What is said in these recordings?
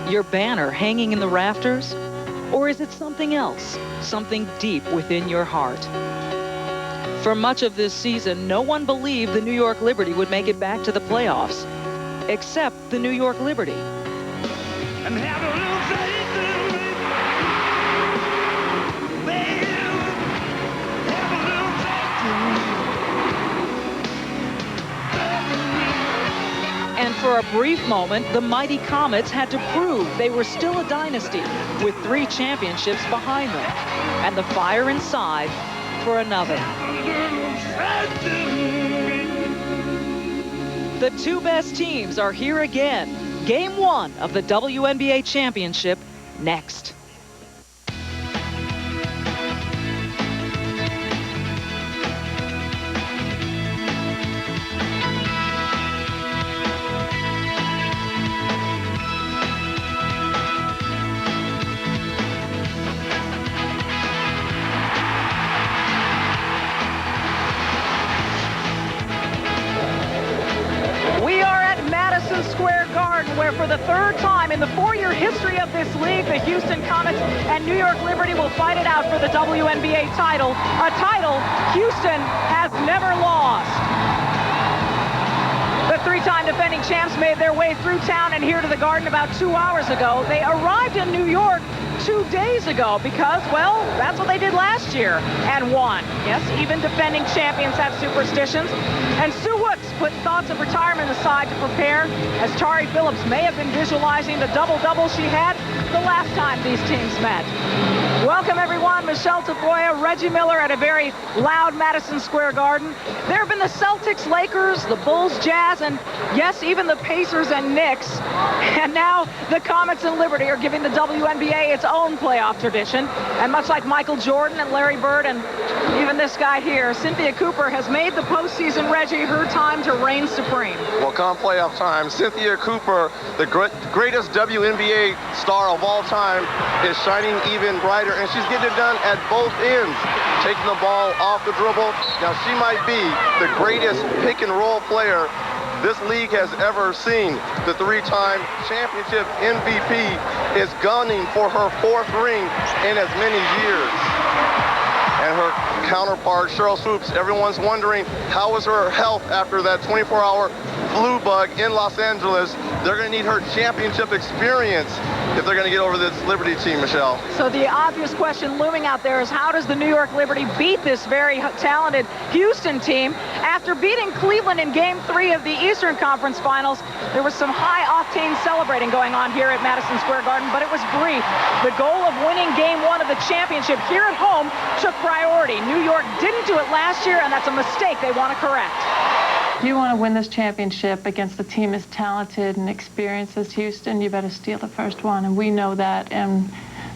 Your banner hanging in the rafters? Or is it something else, something deep within your heart? For much of this season, no one believed the New York Liberty would make it back to the playoffs, except the New York Liberty. And for a brief moment, the mighty Comets had to prove they were still a dynasty with 3 championships behind them and the fire inside for another. The 2 best teams are here again. Game 1 of the WNBA Championship next. Where for the 3rd time in the 4-year history of this league, the Houston Comets and New York Liberty will fight it out for the WNBA title, a title Houston has never lost. The 3-time defending champs made their way through town and here to the Garden about 2 hours ago. They arrived in New York 2 days ago because, well, that's what they did last year and won. Yes, even defending champions have superstitions. And Sue Wicks put thoughts of retirement aside to prepare, as Tari Phillips may have been visualizing the double-double she had the last time these teams met. Welcome, everyone. Michele, Tafoya, Reggie Miller at a very loud Madison Square Garden. There have been the Celtics, Lakers, the Bulls, Jazz, and yes, even the Pacers and Knicks. And now the Comets and Liberty are giving the WNBA its own playoff tradition. And much like Michael Jordan and Larry Bird and even this guy here, Cynthia Cooper has made the postseason, Reggie, her time to reign supreme. Well, come playoff time, Cynthia Cooper, the greatest WNBA star of all time, is shining even brighter, and she's getting it done at both ends. Taking the ball off the dribble. Now, she might be the greatest pick-and-roll player this league has ever seen. The 3-time championship MVP is gunning for her 4th ring in as many years. And her counterpart, Sheryl Swoopes, everyone's wondering how is her health after that 24-hour flu bug in Los Angeles. They're going to need her championship experience if they're going to get over this Liberty team, Michele. So the obvious question looming out there is how does the New York Liberty beat this very talented Houston team? After beating Cleveland in Game 3 of the Eastern Conference Finals, there was some high-octane celebrating going on here at Madison Square Garden, but it was brief. The goal of winning Game 1 of the championship here at home took priority. New York didn't do it last year, and that's a mistake they want to correct. If you want to win this championship against a team as talented and experienced as Houston, you better steal the first one, and we know that, and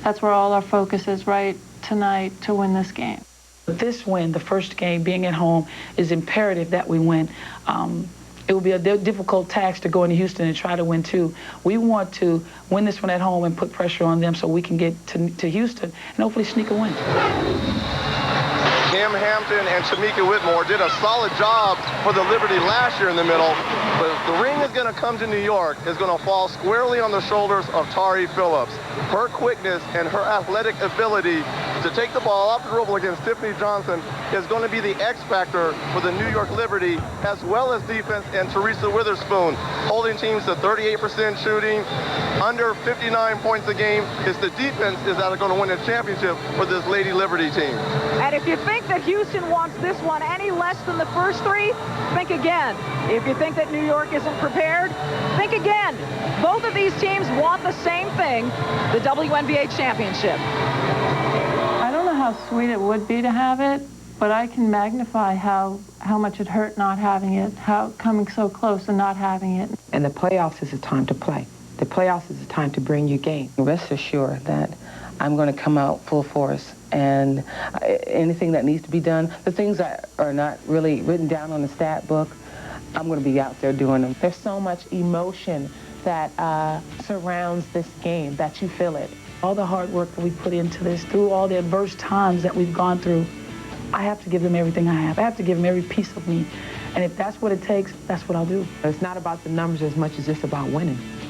that's where all our focus is right tonight to win this game. This win, the first game, being at home, is imperative that we win. It will be a difficult task to go into Houston and try to win 2. We want to win this one at home and put pressure on them so we can get to Houston and hopefully sneak a win. Kim Hampton and Tamika Whitmore did a solid job for the Liberty last year in the middle, but if the ring is going to come to New York, it's going to fall squarely on the shoulders of Tari Phillips. Her quickness and her athletic ability to take the ball off the dribble against Tiffany Johnson is going to be the X factor for the New York Liberty, as well as defense and Teresa Weatherspoon, holding teams to 38% shooting, under 59 points a game. It's the defense is that are going to win the championship for this Lady Liberty team. And if you think that Houston wants this one any less than the first 3, think again. If you think that New York isn't prepared, think again. Both of these teams want the same thing, the WNBA championship. I don't know how sweet it would be to have it, but I can magnify how much it hurt not having it, how coming so close and not having it. And the playoffs is a time to play. The playoffs is a time to bring your game. Rest assured that I'm going to come out full force, and anything that needs to be done, the things that are not really written down on the stat book, I'm going to be out there doing them. There's so much emotion that surrounds this game that you feel it. All the hard work that we put into this, through all the adverse times that we've gone through, I have to give them everything I have. I have to give them every piece of me. And if that's what it takes, that's what I'll do. It's not about the numbers as much as it's about winning.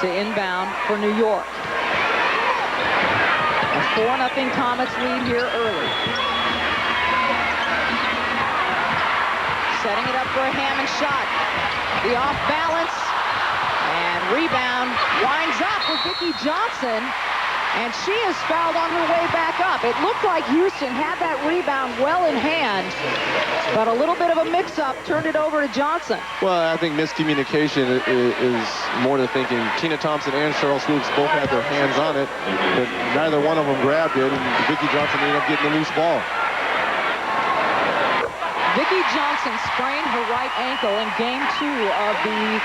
to inbound for New York. A 4-0 Comets lead here early. Setting it up for a Hammon shot. The off balance and rebound winds up with Becky Johnson, and she is fouled on her way back up. It looked like Houston had that rebound well in hand, but a little bit of a mix-up turned it over to Johnson. Well, I think miscommunication is more to thinking. Tina Thompson and Sheryl Swoopes both had their hands on it, but neither one of them grabbed it, and Becky Johnson ended up getting the loose ball. Becky Johnson sprained her right ankle in Game 2 of the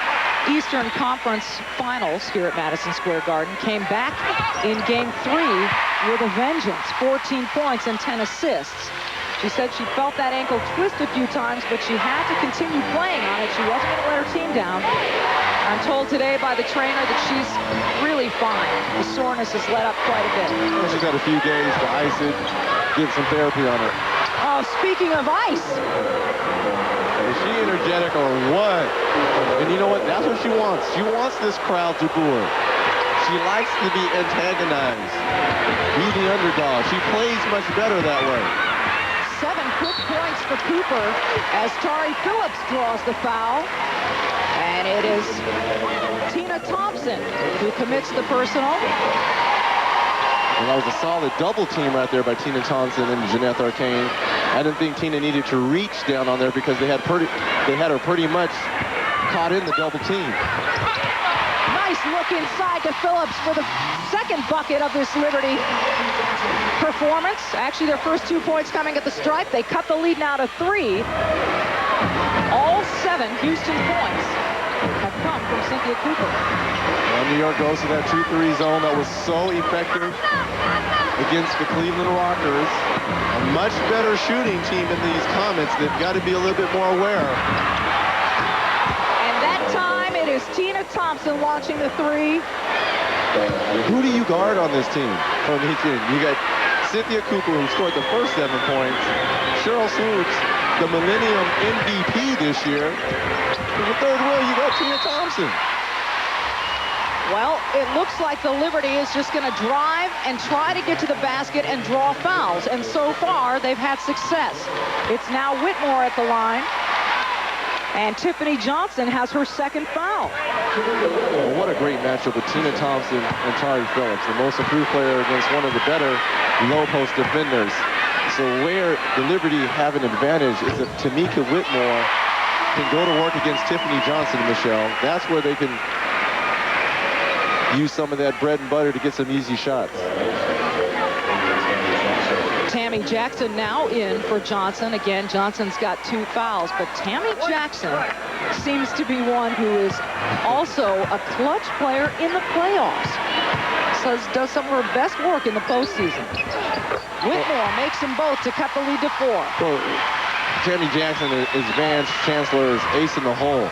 Eastern Conference Finals here at Madison Square Garden. Came back in Game 3 with a vengeance, 14 points and 10 assists. She said she felt that ankle twist a few times, but she had to continue playing on it. She wasn't going to let her team down. I'm told today by the trainer that she's really fine. The soreness has let up quite a bit. Well, she's got a few days to ice it, get some therapy on it. Oh, speaking of ice. Is she energetic or what? And you know what? That's what she wants. She wants this crowd to boo her. She likes to be antagonized, be the underdog. She plays much better that way. 7 quick points for Cooper as Tari Phillips draws the foul. And it is Tina Thompson who commits the personal. And that was a solid double team right there by Tina Thompson and Jeanette Arcane. I didn't think Tina needed to reach down on there because they had her pretty much caught in the double team. Nice look inside to Phillips for the second bucket of this Liberty performance. Actually, their first 2 points coming at the stripe. They cut the lead now to 3. All 7 Houston points have come from Cynthia Cooper. Well, New York goes to that 2-3 zone that was so effective against the Cleveland Rockers. A much better shooting team in these Comets. They've got to be a little bit more aware. And that time it is Tina Thompson launching the 3. Who do you guard on this team from each end? You got Cynthia Cooper, who scored the first 7 points. Sheryl Swoopes, the Millennium MVP this year. In the third row, you got Tina Thompson. Well, it looks like the Liberty is just going to drive and try to get to the basket and draw fouls. And so far, they've had success. It's now Whitmore at the line. And Tiffany Johnson has her second foul. Well, what a great matchup with Tina Thompson and Tari Phillips, the most improved player against one of the better low-post defenders. So where the Liberty have an advantage is if Tamika Whitmore can go to work against Tiffany Johnson and Michele. That's where they can use some of that bread and butter to get some easy shots. Tammy Jackson now in for Johnson. Again, Johnson's got 2 fouls, but Tammy Jackson seems to be one who is also a clutch player in the playoffs. So does some of her best work in the postseason. Whitmore makes them both to cut the lead to 4. Well, Tammy Jackson is Vance Chancellor's ace in the hole.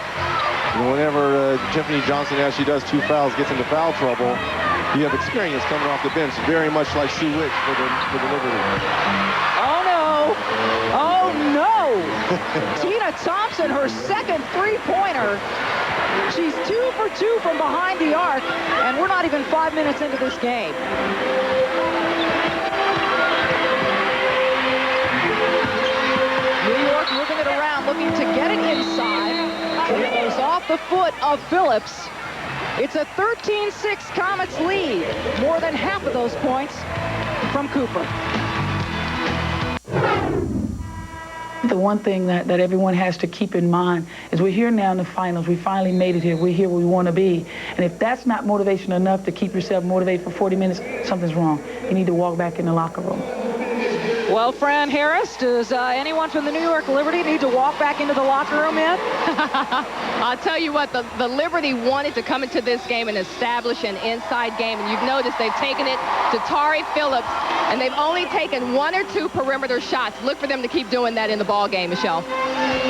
And whenever Tiffany Johnson, as she does 2 fouls, gets into foul trouble, you have experience coming off the bench, very much like Sue Wicks for the Liberty. Oh, no. Oh, no. Tina Thompson, her second 3-pointer. She's 2 for 2 from behind the arc, and we're not even 5 minutes into this game. New York moving it around, looking to get it inside. It goes off the foot of Phillips. It's a 13-6 Comets lead. More than half of those points from Cooper. The one thing that everyone has to keep in mind is we're here now in the finals. We finally made it here. We're here where we want to be. And if that's not motivation enough to keep yourself motivated for 40 minutes, something's wrong. You need to walk back in the locker room. Well, Fran Harris, does anyone from the New York Liberty need to walk back into the locker room yet? I'll tell you what, the Liberty wanted to come into this game and establish an inside game, and you've noticed they've taken it to Tari Phillips, and they've only taken 1 or 2 perimeter shots. Look for them to keep doing that in the ball game, Michele.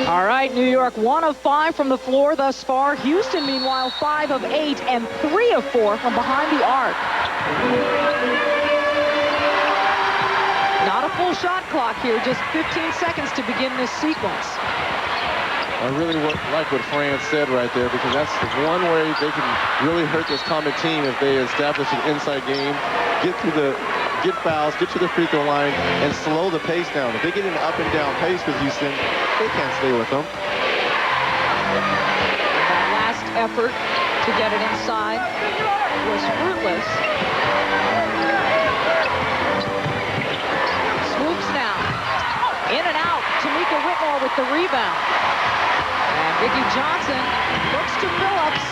All right, New York 1 of 5 from the floor thus far. Houston, meanwhile, 5 of 8 and 3 of 4 from behind the arc. Not a full shot clock here, just 15 seconds to begin this sequence. I really like what Fran said right there, because that's the one way they can really hurt this Comet team if they establish an inside game, get fouls, get to the free throw line, and slow the pace down. If they get an up and down pace with Houston, they can't stay with them. That last effort to get it inside was fruitless. Swoopes now. In and out. Tamika Whitmore with the rebound. And Becky Johnson looks to Phillips.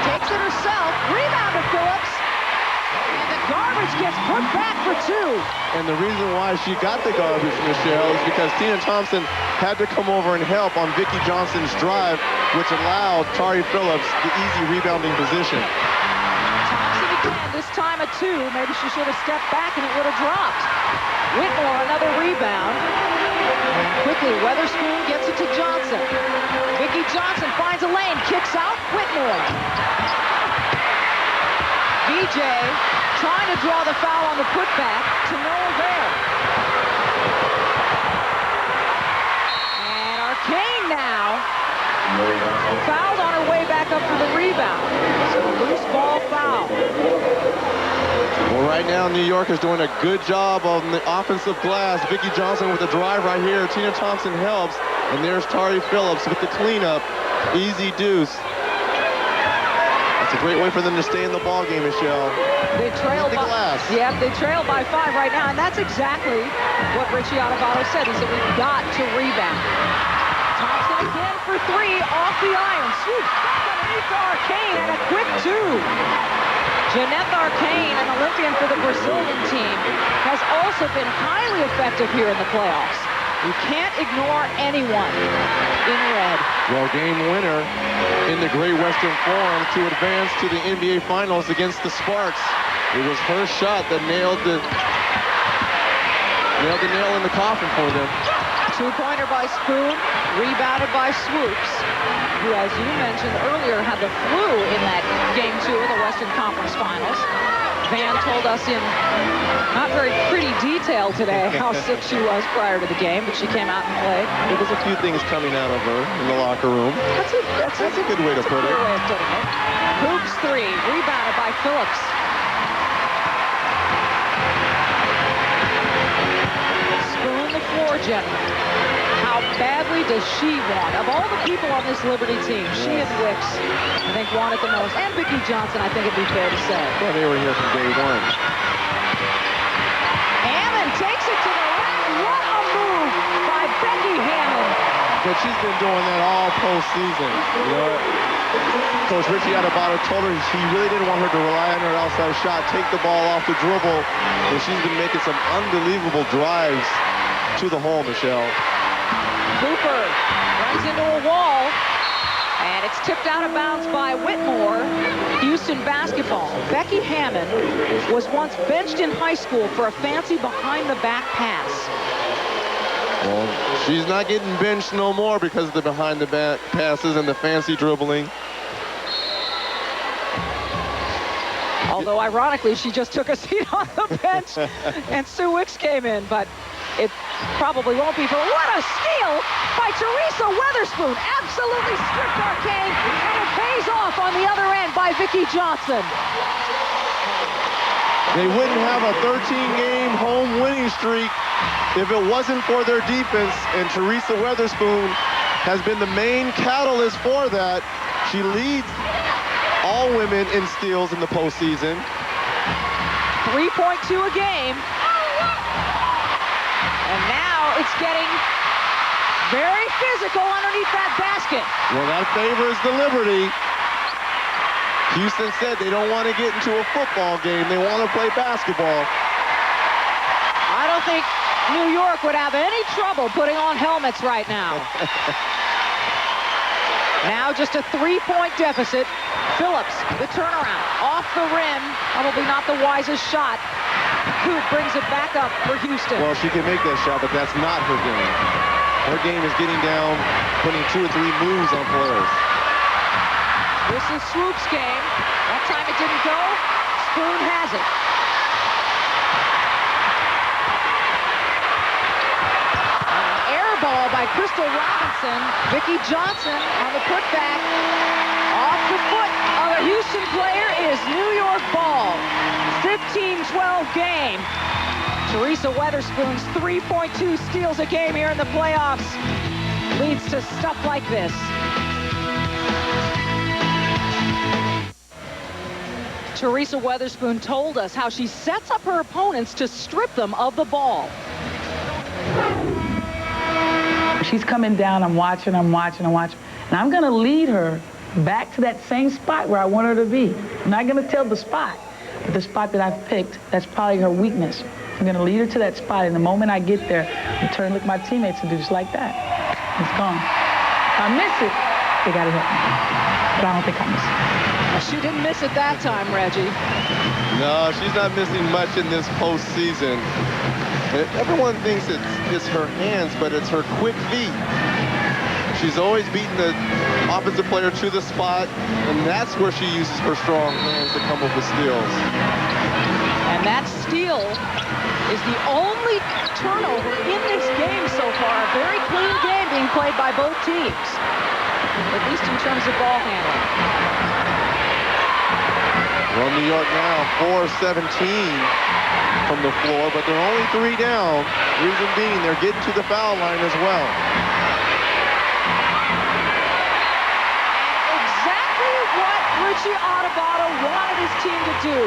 Takes it herself. Rebound to Phillips. And the garbage gets put back for two. And the reason why she got the garbage, Michele, is because Tina Thompson had to come over and help on Becky Johnson's drive, which allowed Tari Phillips the easy rebounding position. Thompson again, this time a two. Maybe she should have stepped back and it would have dropped. Whitmore, another rebound. Quickly, Weatherspoon gets it to Johnson. Becky Johnson finds a lane, kicks out, Whitmore. VJ trying to draw the foul on the putback, to no avail. And Arcane now fouled on her way back up for the rebound. So a loose ball foul. Well, right now, New York is doing a good job on the offensive glass. Becky Johnson with the drive right here. Tina Thompson helps. And there's Tari Phillips with the cleanup. Easy deuce. That's a great way for them to stay in the ball game, Michele. They trail the glass. Yeah, they trail by 5 right now. And that's exactly what Richie Adebayo said. He said, we've got to rebound. Thompson again for three off the iron. Swoops back underneath Arcane and a quick two. Jeanette Arcane, an Olympian for the Brazilian team, has also been highly effective here in the playoffs. You can't ignore anyone in red. Well, game winner in the Great Western Forum to advance to the NBA Finals against the Sparks. It was her shot that nailed the nail in the coffin for them. Two-pointer by Spoon, rebounded by Swoopes, who, as you mentioned earlier, had the flu in that Game 2 of the Western Conference Finals. Van told us in not very pretty detail today how sick she was prior to the game, but she came out and played. There was a few things coming out of her in the locker room. That's a good way to put it. Hoops three, rebounded by Phillips. Spoon the floor general. How badly does she want? Of all the people on this Liberty team, she and Wicks, I think, want it the most. And Becky Johnson, I think it'd be fair to say. Well, they were here from day one. Hammon takes it to the rim. What a move by Becky Hammon. But she's been doing that all postseason. You know, Coach Richie Adebayo told her he really didn't want her to rely on her outside shot, take the ball off the dribble, and she's been making some unbelievable drives to the hole, Michele. Cooper runs into a wall, and it's tipped out of bounds by Whitmore. Houston basketball. Becky Hammon was once benched in high school for a fancy behind-the-back pass. Well, she's not getting benched no more because of the behind-the-back passes and the fancy dribbling. Although, ironically, she just took a seat on the bench, and Sue Wicks came in, but it probably won't be for what a steal by Teresa Weatherspoon. Absolutely stripped Arcane, and it pays off on the other end by Becky Johnson. They wouldn't have a 13-game home winning streak if it wasn't for their defense, and Teresa Weatherspoon has been the main catalyst for that. She leads all women in steals in the postseason. 3.2 a game. And now it's getting very physical underneath that basket. Well, that favors the Liberty. Houston said they don't want to get into a football game. They want to play basketball. I don't think New York would have any trouble putting on helmets right now. Now just a 3-point deficit. Phillips, the turnaround, off the rim. Probably not the wisest shot. Coop brings it back up for Houston. Well, she can make that shot, but that's not her game. Her game is getting down, putting 2 or 3 moves on players. This is Swoopes' game. That time it didn't go. Spoon has it. An air ball by Crystal Robinson. Becky Johnson on the putback. Off the foot of a Houston player is New York ball. 15-12 game. Teresa Weatherspoon's 3.2 steals a game here in the playoffs leads to stuff like this. Teresa Weatherspoon told us how she sets up her opponents to strip them of the ball. She's coming down, I'm watching, and I'm going to lead her back to that same spot where I want her to be. I'm not going to tell the spot, but the spot that I've picked, that's probably her weakness. I'm going to lead her to that spot, and the moment I get there, I turn and look at my teammates and do just like that. It's gone. If I miss it, they got to help me. But I don't think I miss it. She didn't miss it that time, Reggie. No, she's not missing much in this postseason. Everyone thinks it's her hands, but it's her quick feet. She's always beating the opposite player to the spot, and that's where she uses her strong hands to come up with steals. And that steal is the only turnover in this game so far. A very clean game being played by both teams, at least in terms of ball handling. Well, New York now 4-17 from the floor, but they're only 3 down. Reason being, they're getting to the foul line as well. Exactly what Richie Adubato wanted his team to do.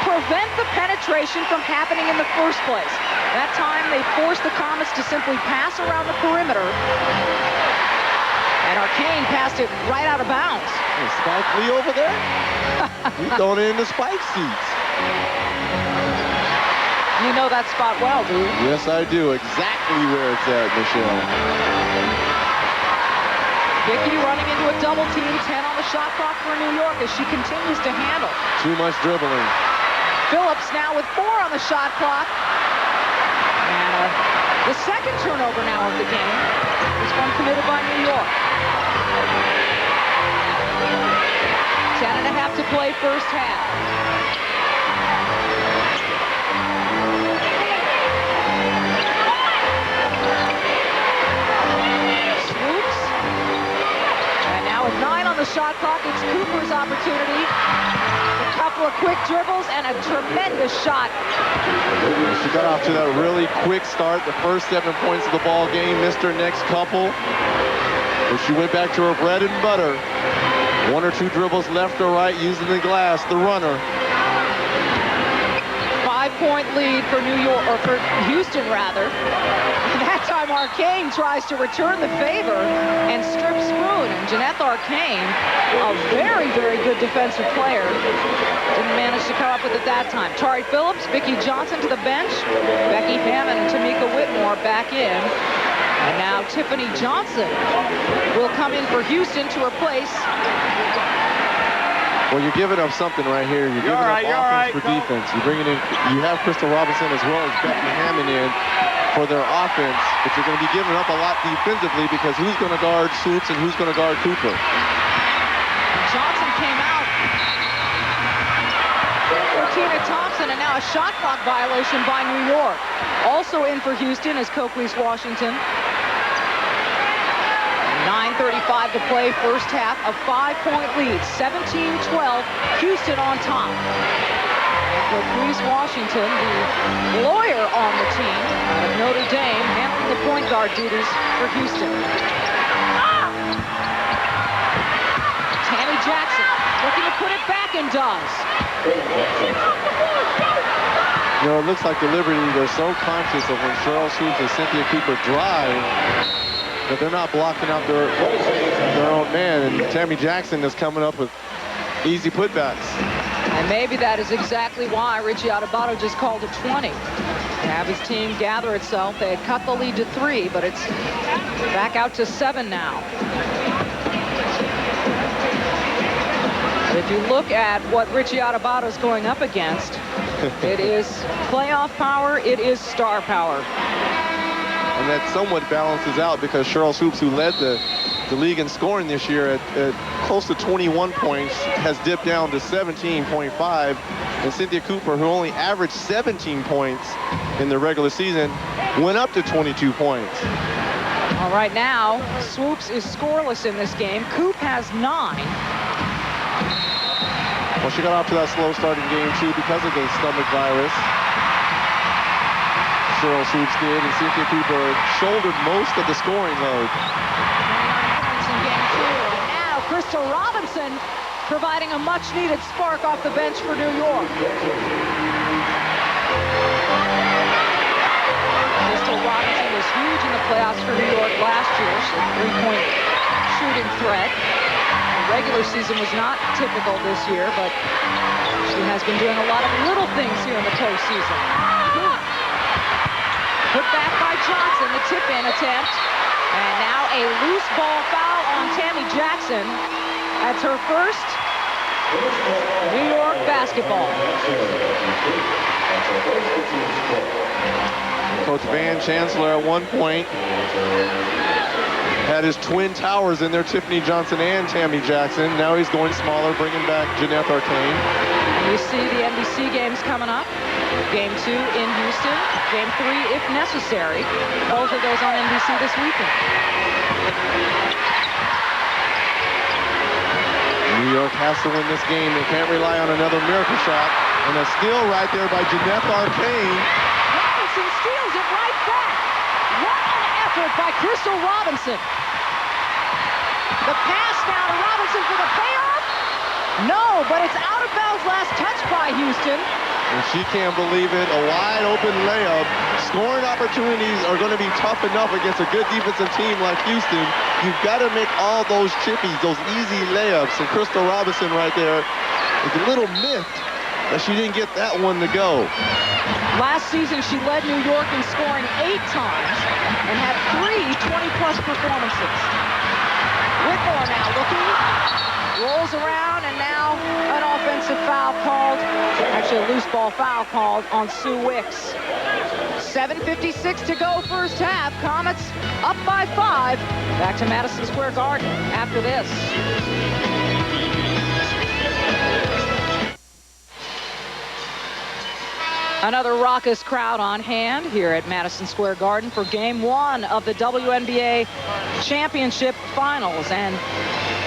Prevent the penetration from happening in the first place. That time they forced the Comets to simply pass around the perimeter. And Arcane passed it right out of bounds. Is Spike Lee over there? He's throwing it in the Spike seats. You know that spot well, dude. Yes, I do. Exactly where it's at, Michele. Becky running into a double team, 10 on the shot clock for New York as she continues to handle. Too much dribbling. Phillips now with 4 on the shot clock. And the second turnover now of the game. This one committed by New York. 10.5 to play first half. Swoopes. And now with 9 on the shot clock, it's Cooper's opportunity. A couple of quick dribbles and a tremendous shot. She got off to that really quick start. The first 7 points of the ball game, missed her next couple. But she went back to her bread and butter. 1 or 2 dribbles left or right using the glass, the runner. 5-point lead for New York, or for Houston rather. And that time Arcane tries to return the favor and strip Spoon. And Jeanette Arcane, a very, very good defensive player, didn't manage to come up with it that time. Tari Phillips, Becky Johnson to the bench, Becky Hammon and Tamika Whitmore back in. And now Tiffany Johnson will come in for Houston to replace. Well, you're giving up something right here. You're giving up offense for defense. You're bringing in, you have Crystal Robinson as well as Becky Hammon in for their offense, but you're going to be giving up a lot defensively because who's going to guard Swoopes and who's going to guard Cooper? Johnson came out for Tina Thompson, and now a shot clock violation by New York. Also in for Houston is Coakley's Washington. 9:35 to play first half, a 5-point lead, 17-12, Houston on top. And Coakley's Washington, the lawyer on the team out of Notre Dame, handling the point guard duties for Houston. Tammy Jackson looking to put it back and does. You know, it looks like the Liberty, they're so conscious of when Sheryl Swoopes and Cynthia Cooper drive that they're not blocking out their own man. And Tammy Jackson is coming up with easy putbacks. And maybe that is exactly why Richie Adubato just called it 20. To have his team gather itself. They had cut the lead to 3, but it's back out to 7 now. But if you look at what Richie Adubato is going up against, it is playoff power, it is star power. And that somewhat balances out because Sheryl Swoopes, who led the league in scoring this year at close to 21 points, has dipped down to 17.5. And Cynthia Cooper, who only averaged 17 points in the regular season, went up to 22 points. All right, now, Swoopes is scoreless in this game. Coop has 9. Well, she got off to that slow start in game 2 because of the stomach virus. Sheryl Swoopes did, and Cynthia Cooper shouldered most of the scoring load. 29 points in game 2. And now, Crystal Robinson providing a much-needed spark off the bench for New York. Crystal Robinson was huge in the playoffs for New York last year. She had a three-point shooting threat. The regular season was not typical this year, but she has been doing a lot of little things here in the postseason. Put back by Johnson, the tip-in attempt. And now a loose ball foul on Tammy Jackson. That's her first New York basketball. Coach Van Chancellor at one point had his twin towers in there, Tiffany Johnson and Tammy Jackson. Now he's going smaller, bringing back Jeanette Arcane. And you see the NBC games coming up. Game 2 in Houston, Game 3 if necessary. Both of those on NBC this weekend. New York has to win this game. They can't rely on another miracle shot. And a steal right there by Jeanette Arcane. Robinson steals it right back. What an effort by Crystal Robinson. The pass now to Robinson for the payoff. No, but it's out of bounds. Last touch by Houston. And she can't believe it. A wide open layup. Scoring opportunities are going to be tough enough against a good defensive team like Houston. You've got to make all those chippies, those easy layups. And Crystal Robinson right there is a little miffed that she didn't get that one to go. Last season, she led New York in scoring 8 times and had 3 20-plus performances. Whitmore now looking, rolls around, and now an offensive foul called, actually a loose ball foul called on Sue Wicks. 7:56 to go first half. Comets up by 5. Back to Madison Square Garden after this. Another raucous crowd on hand here at Madison Square Garden for Game 1 of the WNBA Championship Finals. And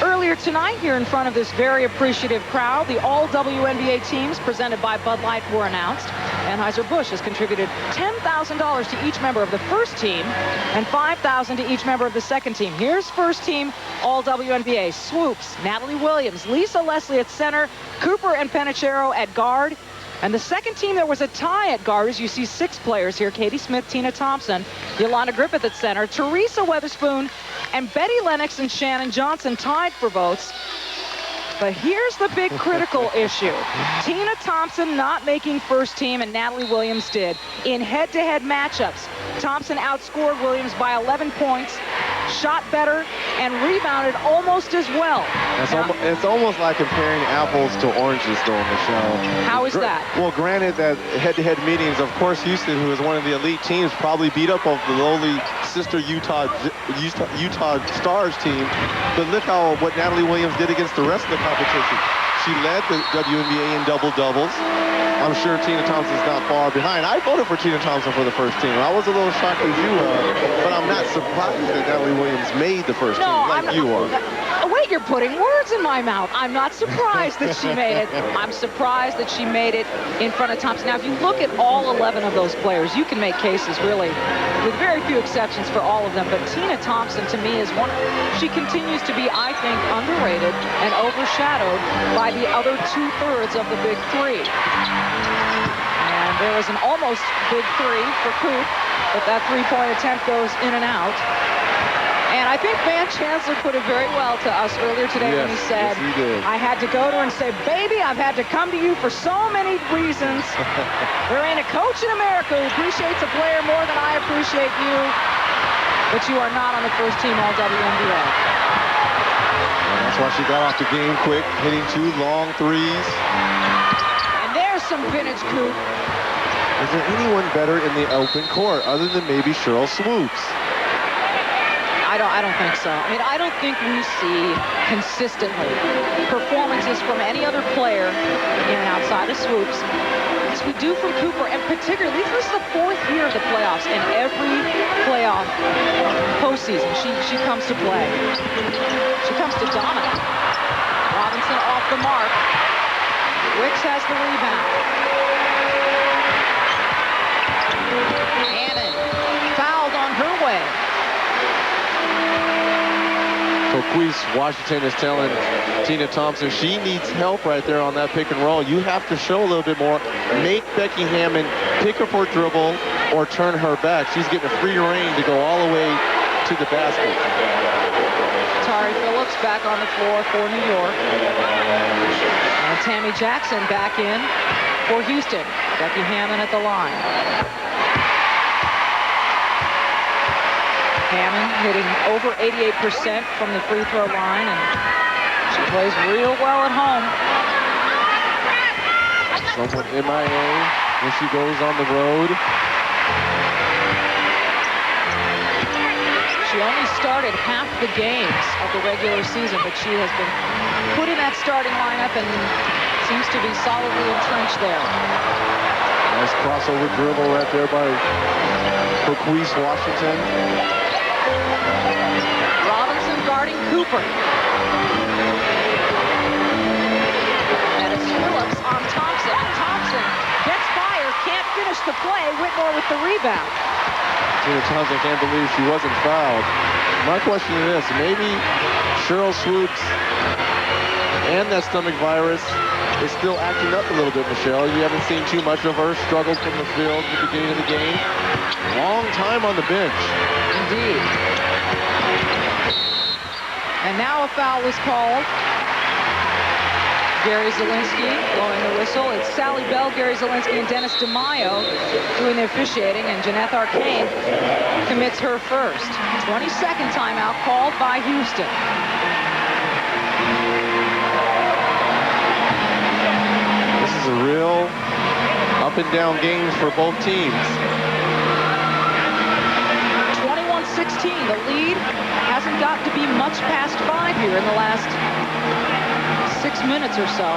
earlier tonight, here in front of this very appreciative crowd, the All-WNBA teams presented by Bud Light were announced. Anheuser-Busch has contributed $10,000 to each member of the first team and $5,000 to each member of the second team. Here's first team All-WNBA. Swoopes, Natalie Williams, Lisa Leslie at center, Cooper and Penichero at guard. And the second team, there was a tie at guard, as you see 6 players here. Katie Smith, Tina Thompson, Yolanda Griffith at center, Teresa Weatherspoon, and Betty Lennox and Shannon Johnson tied for votes. But here's the big critical issue. Tina Thompson not making first team, and Natalie Williams did. In head-to-head matchups, Thompson outscored Williams by 11 points, shot better, and rebounded almost as well. It's almost like comparing apples to oranges, though, Michele. How is that? Well, granted that head-to-head meetings, of course, Houston, who is one of the elite teams, probably beat up on the lowly sister Utah Stars team. But look what Natalie Williams did against the rest of the competition. She led the WNBA in double-doubles. I'm sure Tina Thompson's not far behind. I voted for Tina Thompson for the first team. I was a little shocked as you are, but I'm not surprised that Natalie Williams made the first team like you are. Wait, you're putting words in my mouth. I'm not surprised that she made it. I'm surprised that she made it in front of Thompson. Now, if you look at all 11 of those players, you can make cases, really, with very few exceptions for all of them. But Tina Thompson, to me, is one. She continues to be, I think, underrated and overshadowed by the other 2/3 of the big three. And there is an almost big 3 for Coop, but that three-point attempt goes in and out. And I think Van Chancellor put it very well to us earlier today when he said, yes, he did. I had to go to her and say, baby, I've had to come to you for so many reasons. There ain't a coach in America who appreciates a player more than I appreciate you, but you are not on the first team All-WNBA. That's why she got off the game quick, hitting 2 long threes. And there's some vintage Coop. Is there anyone better in the open court other than maybe Sheryl Swoopes? I don't think so. I mean, I don't think we see consistently performances from any other player in and outside of Swoopes As we do from Cooper, and particularly, this is the 4th year of the playoffs, and every playoff postseason, she comes to play. She comes to dominate. Robinson off the mark. Wicks has the rebound. Hammon fouled on her way. Washington is telling Tina Thompson she needs help right there on that pick and roll. You have to show a little bit more. Make Becky Hammon pick up her dribble or turn her back. She's getting a free rein to go all the way to the basket. Tari Phillips back on the floor for New York. And Tammy Jackson back in for Houston. Becky Hammon at the line. Hammon hitting over 88% from the free throw line, and she plays real well at home. Somewhat MIA when she goes on the road. She only started half the games of the regular season, but she has been put in that starting lineup and seems to be solidly entrenched there. Nice crossover dribble right there by Washington. Robinson guarding Cooper. And it's Phillips on Thompson. Thompson gets by her, can't finish the play. Whitmore with the rebound. Tina Thompson can't believe she wasn't fouled. My question is this, maybe Sheryl Swoopes and that stomach virus is still acting up a little bit, Michele. You haven't seen too much of her struggle from the field at the beginning of the game. Long time on the bench. Indeed. And now a foul was called. Gary Zielinski blowing the whistle. It's Sally Bell, Gary Zielinski, and Dennis DeMaio doing the officiating, and Jeanette Arcane commits her first. 22nd timeout called by Houston. This is a real up and down games for both teams. 21-16, the lead hasn't got to be much past 5 here in the last 6 minutes or so.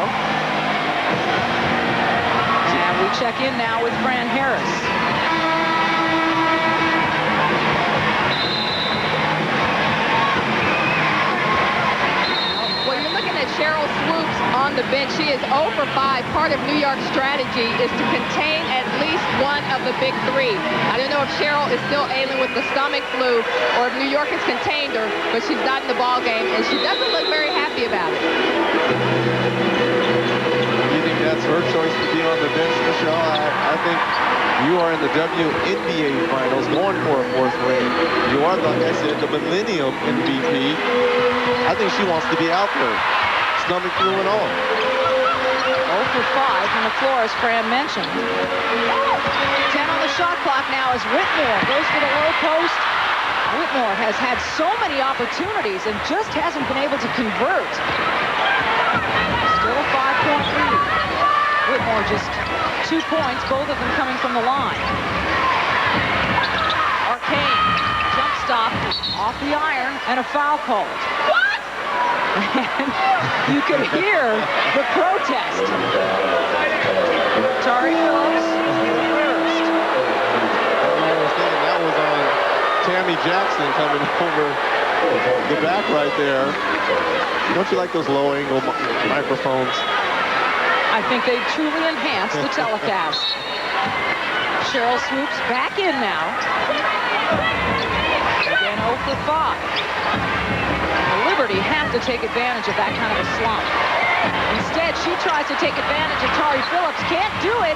And we check in now with Fran Harris. Well, you're looking at Sheryl Swoopes on the bench. She is 0 for 5. Part of New York's strategy is to contain at least one of the big three. I don't know if Sheryl is still ailing with the stomach flu or if New York has contained her, but she's not in the ball game, and she doesn't look very happy about it. You think that's her choice to be on the bench, Michele? I think you are in the WNBA finals going for a 4th ring. You are, like I said, the Millennium MVP. I think she wants to be out there, stomach flu and all. 0 for 5 from the floor, as Fran mentioned. 10 on the shot clock now as Whitmore goes for the low post. Whitmore has had so many opportunities and just hasn't been able to convert. Still a 5-point lead. Whitmore just 2 points, both of them coming from the line. Arcane, jump stop, off the iron, and a foul called. And you can hear the protest. Tari Phillips first. I was thinking that was on Tammy Jackson coming over the back right there. Don't you like those low-angle microphones? I think they truly enhance the telecast. Sheryl Swoopes back in now. Again, 0 for 5. Liberty have to take advantage of that kind of a slump. Instead, she tries to take advantage of Tari Phillips. Can't do it.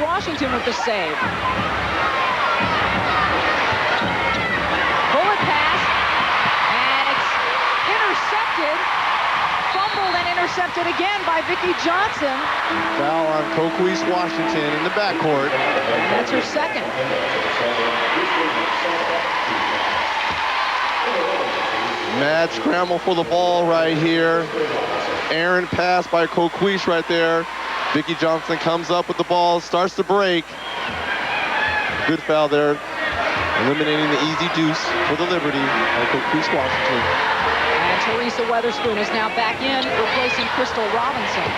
Washington with the save. Bullet pass, and it's intercepted. Fumbled and intercepted again by Vicki Johnson. Foul on Washington in the backcourt. That's her second. Mad scramble for the ball right here. Aaron pass by Coquise right there. Vicki Johnson comes up with the ball, starts to break. Good foul there, eliminating the easy deuce for the Liberty by Coquise Washington. And Teresa Weatherspoon is now back in, replacing Crystal Robinson.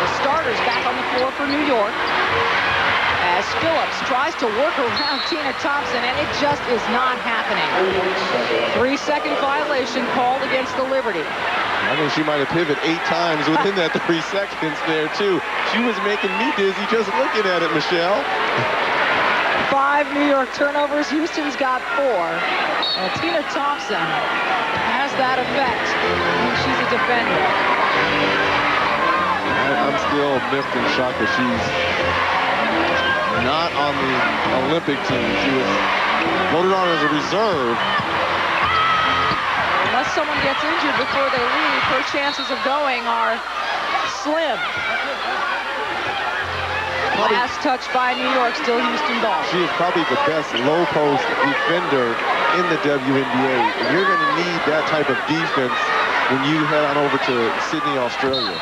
The starters back on the floor for New York. As Phillips tries to work around Tina Thompson, and it just is not happening. 3-second violation called against the Liberty. I think she might have pivoted 8 times within that 3 seconds there, too. She was making me dizzy just looking at it, Michele. 5 New York turnovers. Houston's got 4. Well, Tina Thompson has that effect when she's a defender. I'm still miffed and shocked that she's not on the Olympic team. She was voted on as a reserve. Unless someone gets injured before they leave, her chances of going are slim. Last touch by New York, still Houston ball. She is probably the best low post defender in the WNBA. And you're going to need that type of defense when you head on over to Sydney, Australia.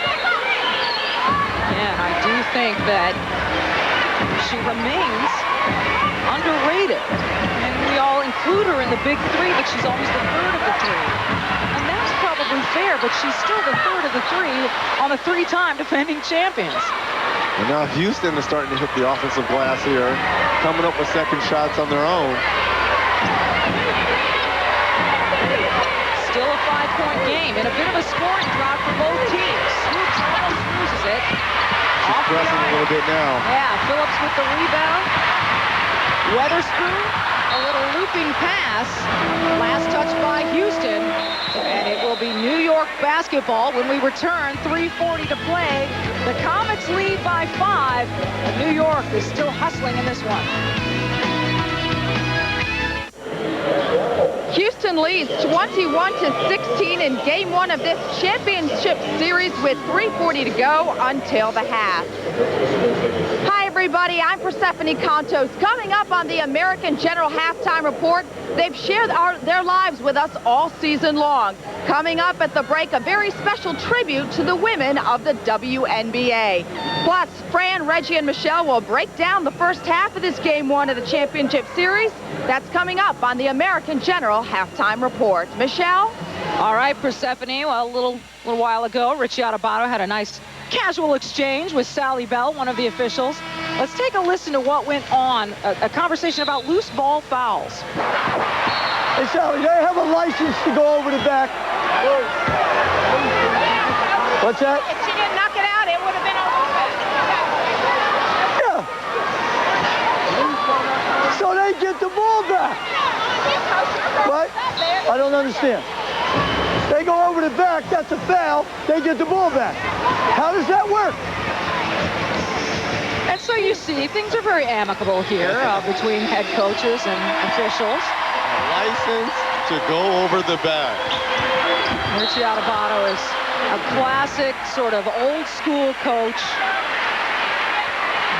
Yeah, I do think that she remains underrated. And we all include her in the big 3, but she's always the 3rd of the 3. And that's probably fair, but she's still the 3rd of the 3 on the 3-time defending champions. And now Houston is starting to hit the offensive glass here, coming up with second shots on their own. Still a 5-point game, and a bit of a scoring drought for both teams. Swoopes almost loses it. She's pressing a little bit now. Yeah, Phillips with the rebound. Weatherspoon, a little looping pass. Last touch by Houston. And it will be New York basketball when we return. 3:40 to play. The Comets lead by 5. But New York is still hustling in this one. Houston leads 21-16 in game 1 of this championship series with 3:40 to go until the half. Hi everybody, I'm Persephone Contos. Coming up on the American General Halftime Report, they've shared their lives with us all season long. Coming up at the break, a very special tribute to the women of the WNBA. Plus, Fran, Reggie, and Michele will break down the first half of this game 1 of the championship series. That's coming up on the American General Halftime Report. Michele? All right, Persephone. Well, a little while ago, Richie Adubato had a nice casual exchange with Sally Bell, one of the officials. Let's take a listen to what went on, a conversation about loose ball fouls. Hey, Sally, they have a license to go over the back. What's that? If she didn't knock it out, it would have been over. Yeah. So they get the ball back. What? I don't understand. They go over the back, that's a foul, they get the ball back. How does that work? And so you see, things are very amicable here between head coaches and officials. A license to go over the back. Richie Adubato is a classic sort of old school coach.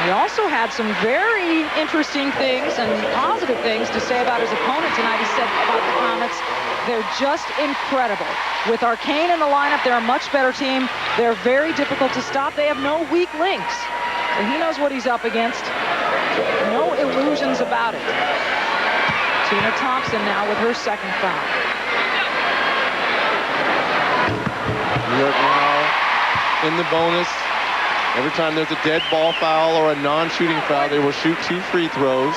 He also had some very interesting things and positive things to say about his opponent tonight. He said about the Comets, they're just incredible. With Arcane in the lineup, they're a much better team. They're very difficult to stop. They have no weak links. So he knows what he's up against. No illusions about it. Tina Thompson now with her second foul. New York now in the bonus. Every time there's a dead ball foul or a non-shooting foul, they will shoot 2 free throws.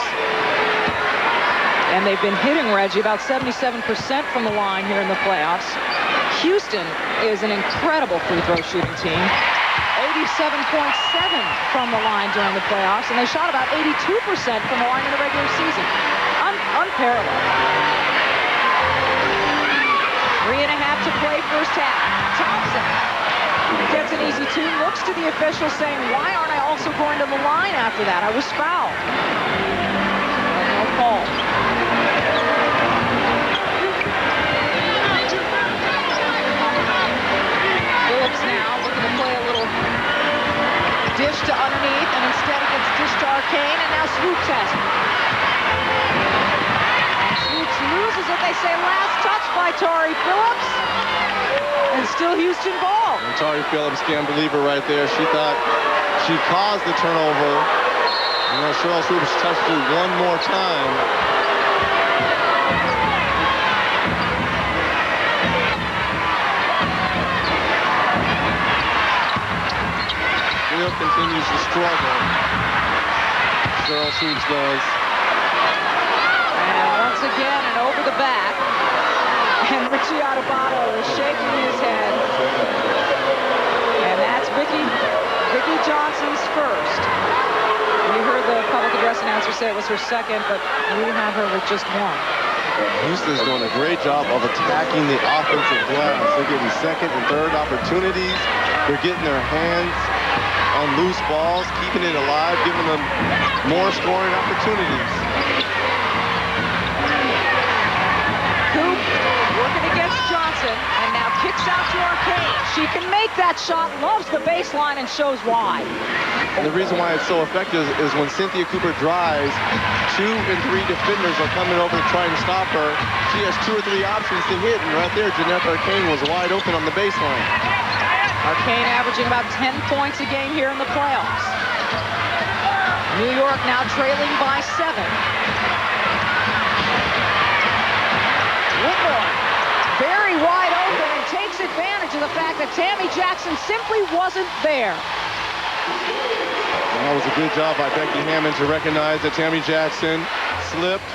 And they've been hitting Reggie about 77% from the line here in the playoffs. Houston is an incredible free throw shooting team. 87.7 from the line during the playoffs, and they shot about 82% from the line in the regular season. Unparalleled. 3.5 to play first half. Thompson gets an easy 2, looks to the official saying, why aren't I also going to the line after that? I was fouled. No call. Phillips now looking to play a little dish to underneath, and instead it gets dished to Arcane, and now Swoopes has it. And Swoopes loses it. They say last touch by Tori Phillips. And still Houston ball. And Tori Phillips can't believe her right there. She thought she caused the turnover. You know, Sheryl Swoopes touched it one more time. still continues to struggle. Sheryl Swoopes does. And once again, and over the back. And Richie is shaking his head. And that's Becky Johnson's first. We heard the public address announcer say it was her second, but we have her with just one. Houston's doing a great job of attacking the offensive glass. They're getting second and third opportunities. They're getting their hands on loose balls, keeping it alive, giving them more scoring opportunities. Coop working against Johnson, and now kicks out to Arcane. She can make that shot, loves the baseline, and shows why. And the reason why it's so effective is when Cynthia Cooper drives, 2 and 3 defenders are coming over to try and stop her. She has 2 or 3 options to hit, and right there, Jeanette Arcane was wide open on the baseline. Arcane averaging about 10 points a game here in the playoffs. New York now trailing by 7. Whitmore, very wide open, and takes advantage of the fact that Tammy Jackson simply wasn't there. That was a good job by Becky Hammon to recognize that Tammy Jackson slipped,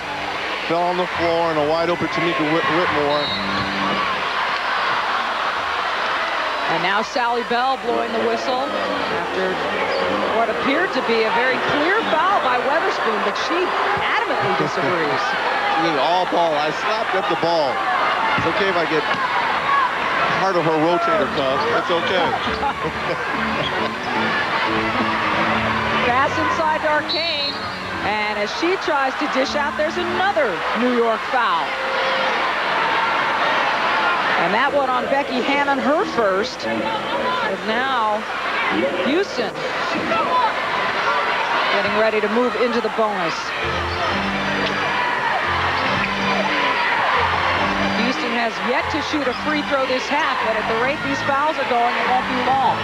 fell on the floor, and a wide open Tamika Whitmore. And now Sally Bell blowing the whistle after what appeared to be a very clear foul by Weatherspoon, but she adamantly disagrees. She did all ball. I slapped up the ball. It's okay if I get part of her rotator cuff. It's okay. Pass inside to Arcane, and as she tries to dish out, there's another New York foul. And that one on Becky Hammon, her first. But now Houston getting ready to move into the bonus. Houston has yet to shoot a free throw this half, but at the rate these fouls are going, it won't be long.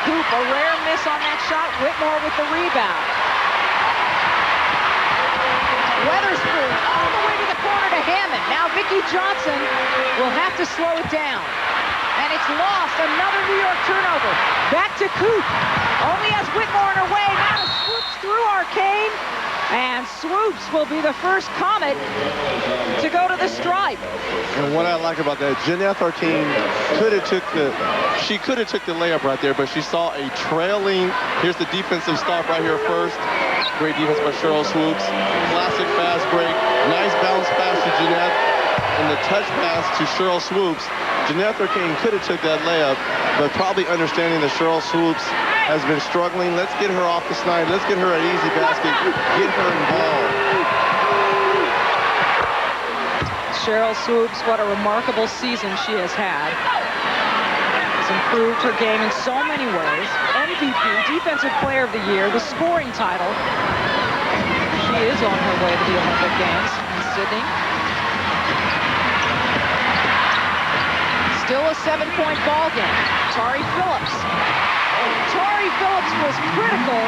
Coop, a rare miss on that shot. Whitmore with the rebound. Weatherspoon all the way to the corner to Hammon. Now Becky Johnson will have to slow it down. And it's lost. Another New York turnover. Back to Coop. Only has Whitmore in her way. Now Swoopes through Arcane. And Swoopes will be the first Comet to go to the stripe. And what I like about that, Jeanette Arcane could have took the layup right there, but she saw a trailing. Here's the defensive stop right here first. Great defense by Sheryl Swoopes. Classic fast break. Nice bounce pass to Jeanette. And the touch pass to Sheryl Swoopes. Jeanette Arcane could have took that layup, but probably understanding that Sheryl Swoopes has been struggling. Let's get her off the snide. Let's get her an easy basket. Get her involved. Sheryl Swoopes, what a remarkable season she has had. Has improved her game in so many ways. MVP, Defensive Player of the Year, the scoring title. She is on her way to the Olympic Games in Sydney. Still a 7-point ball game. Tari Phillips. Tari Phillips was critical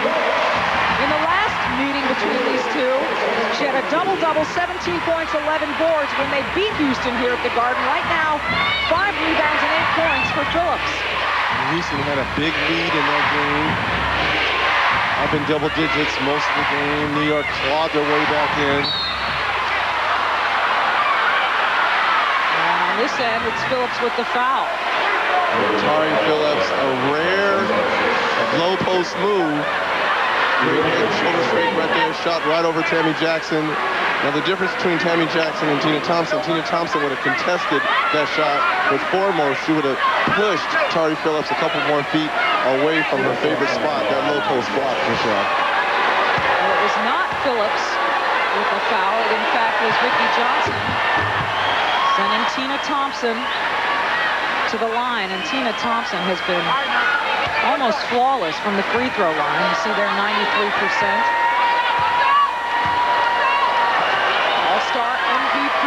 in the last meeting between these two. She had a double-double, 17 points, 11 boards when they beat Houston here at the Garden. Right now, 5 rebounds and 8 points for Phillips. Houston had a big lead in that game. Up in double digits most of the game. New York clawed their way back in. And on this end, it's Phillips with the foul. Tari Phillips, a rare low post move. Great head and shoulder straight right there. Shot right over Tammy Jackson. Now the difference between Tammy Jackson and Tina Thompson would have contested that shot, but foremost she would have pushed Tari Phillips a couple more feet away from her favorite spot, that low post block for sure. Well, it was not Phillips with the foul. It in fact was Becky Johnson sending Tina Thompson to the line, and Tina Thompson has been almost flawless from the free throw line. You see there 93%. All-Star MVP.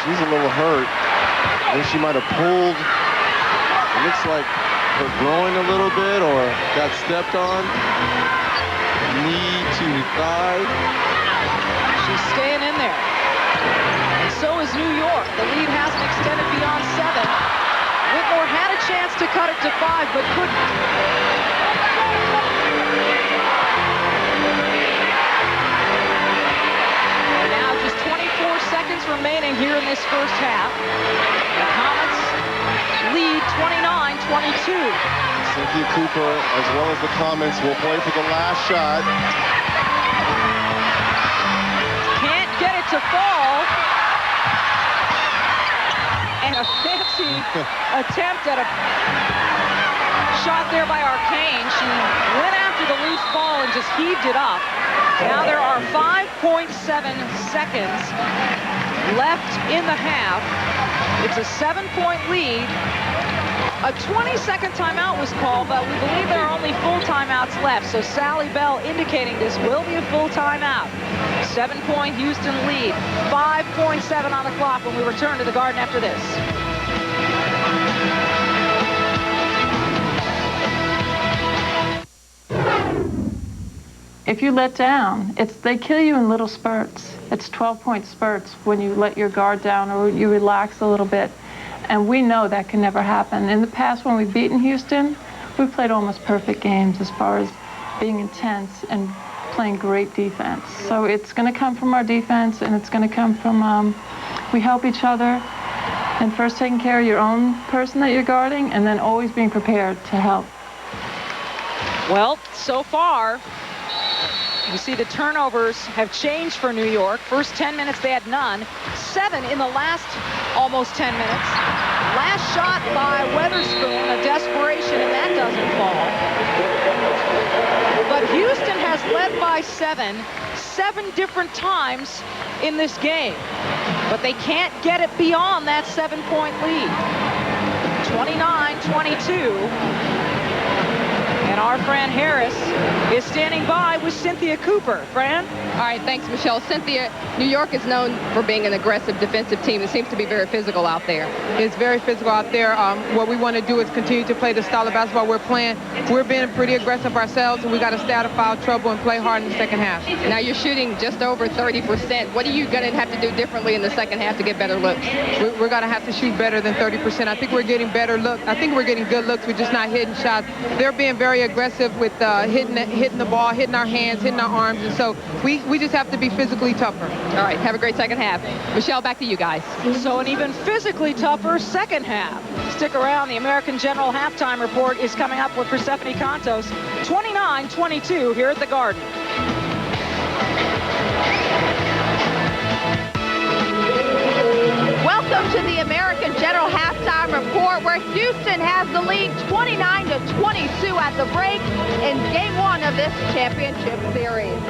She's a little hurt. I think she might have pulled, it looks like her groin a little bit or got stepped on. Knee to thigh. She's staying in there. And so is New York. The lead hasn't extended beyond 7. Whitmore had a chance to cut it to 5, but couldn't. Now just 24 seconds remaining here in this first half. The Comets lead 29-22. Cynthia Cooper, as well as the Comets, will play for the last shot. Can't get it to fall. And a fancy attempt at a shot there by Arcane. She went after the loose ball and just heaved it up. Now there are 5.7 seconds left in the half. It's a 7-point lead. A 20-second timeout was called, but we believe there are only full timeouts left. So Sally Bell indicating this will be a full timeout. 7-point Houston lead. 5.7 on the clock when we return to the Garden after this. If you let down, they kill you in little spurts. It's 12-point spurts when you let your guard down or you relax a little bit. And we know that can never happen. In the past, when we've beaten Houston, we played almost perfect games as far as being intense and playing great defense. So it's going to come from our defense, and it's going to come from we help each other, and first taking care of your own person that you're guarding, and then always being prepared to help. Well, so far, you see the turnovers have changed for New York. First 10 minutes, they had none. 7 in the last almost 10 minutes. Last shot by Weatherspoon, a desperation, and that doesn't fall. But Houston has led by 7 different times in this game. But they can't get it beyond that 7-point lead. 29-22. And our Fran Harris is standing by with Cynthia Cooper. Fran? All right, thanks, Michelle. Cynthia, New York is known for being an aggressive defensive team. It seems to be very physical out there. It's very physical out there. What we want to do is continue to play the style of basketball we're playing. We're being pretty aggressive ourselves, and we got to stay out of foul trouble and play hard in the second half. Now you're shooting just over 30%. What are you going to have to do differently in the second half to get better looks? We're going to have to shoot better than 30%. I think we're getting better looks. I think we're getting good looks. We're just not hitting shots. They're being very aggressive with hitting the ball, hitting our hands, hitting our arms, and so we just have to be physically tougher. All right, have a great second half. Michelle, back to you guys. So an even physically tougher second half. Stick around. The American General halftime report is coming up with Persephone Contos. 29-22 here at the Garden. Welcome to the American General halftime report, where Houston has the lead 29-22 at the break in game 1 of this championship series.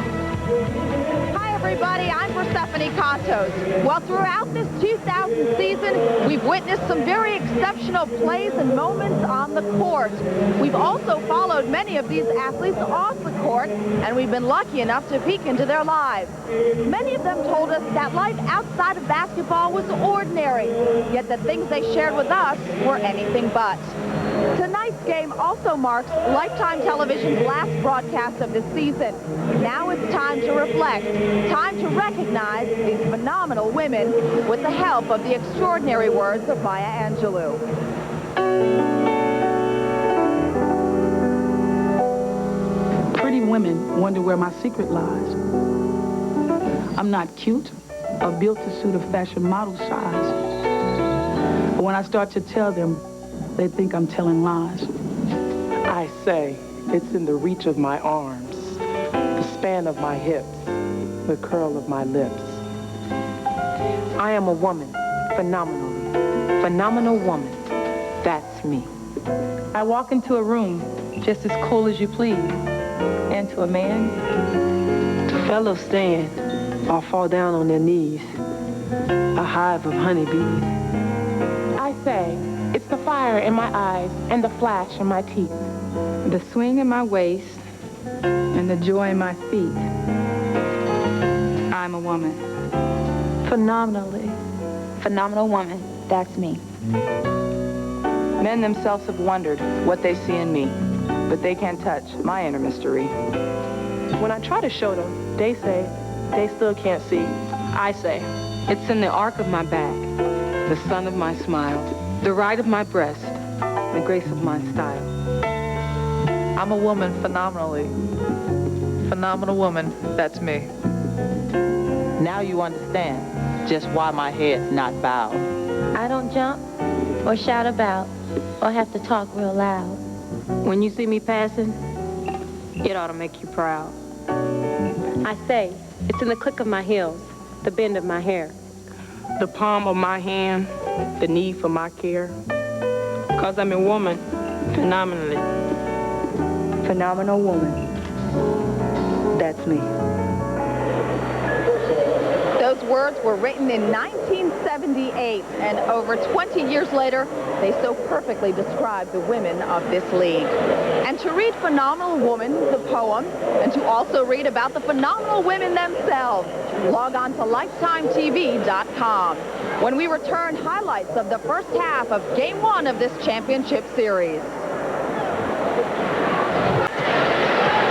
Hi everybody, I'm Persephone Contos. Well, throughout this 2000 season, we've witnessed some very exceptional plays and moments on the court. We've also followed many of these athletes off the court, and we've been lucky enough to peek into their lives. Many of them told us that life outside of basketball was ordinary, yet the things they shared with us were anything but. Tonight's game also marks Lifetime Television's last broadcast of the season. Now it's time to reflect, time to recognize these phenomenal women with the help of the extraordinary words of Maya Angelou. Pretty women wonder where my secret lies. I'm not cute or built to suit a fashion model size. But when I start to tell them, they think I'm telling lies. I say it's in the reach of my arms, the span of my hips, the curl of my lips. I am a woman, phenomenal woman. That's me. I walk into a room just as cool as you please. And to a man, Fellows stand or fall down on their knees, a hive of honeybees. I say, it's the fire in my eyes and the flash in my teeth. The swing in my waist and the joy in my feet. I'm a woman. Phenomenal woman. That's me. Men themselves have wondered what they see in me, but they can't touch my inner mystery. When I try to show them, they say they still can't see. I say, it's in the arc of my back, the sun of my smile, the right of my breast, the grace of my style. I'm a woman phenomenally. Phenomenal woman, that's me. Now you understand just why my head's not bowed. I don't jump or shout about or have to talk real loud. When you see me passing, it ought to make you proud. I say, it's in the click of my heels, the bend of my hair. The palm of my hand, the need for my care. 'Cause I'm a woman, phenomenally. Phenomenal woman. That's me. Those words were written in 1978, and over 20 years later, they so perfectly describe the women of this league. And to read Phenomenal Woman, the poem, and to also read about the phenomenal women themselves, log on to LifetimeTV.com. When we return, highlights of the first half of Game 1 of this championship series.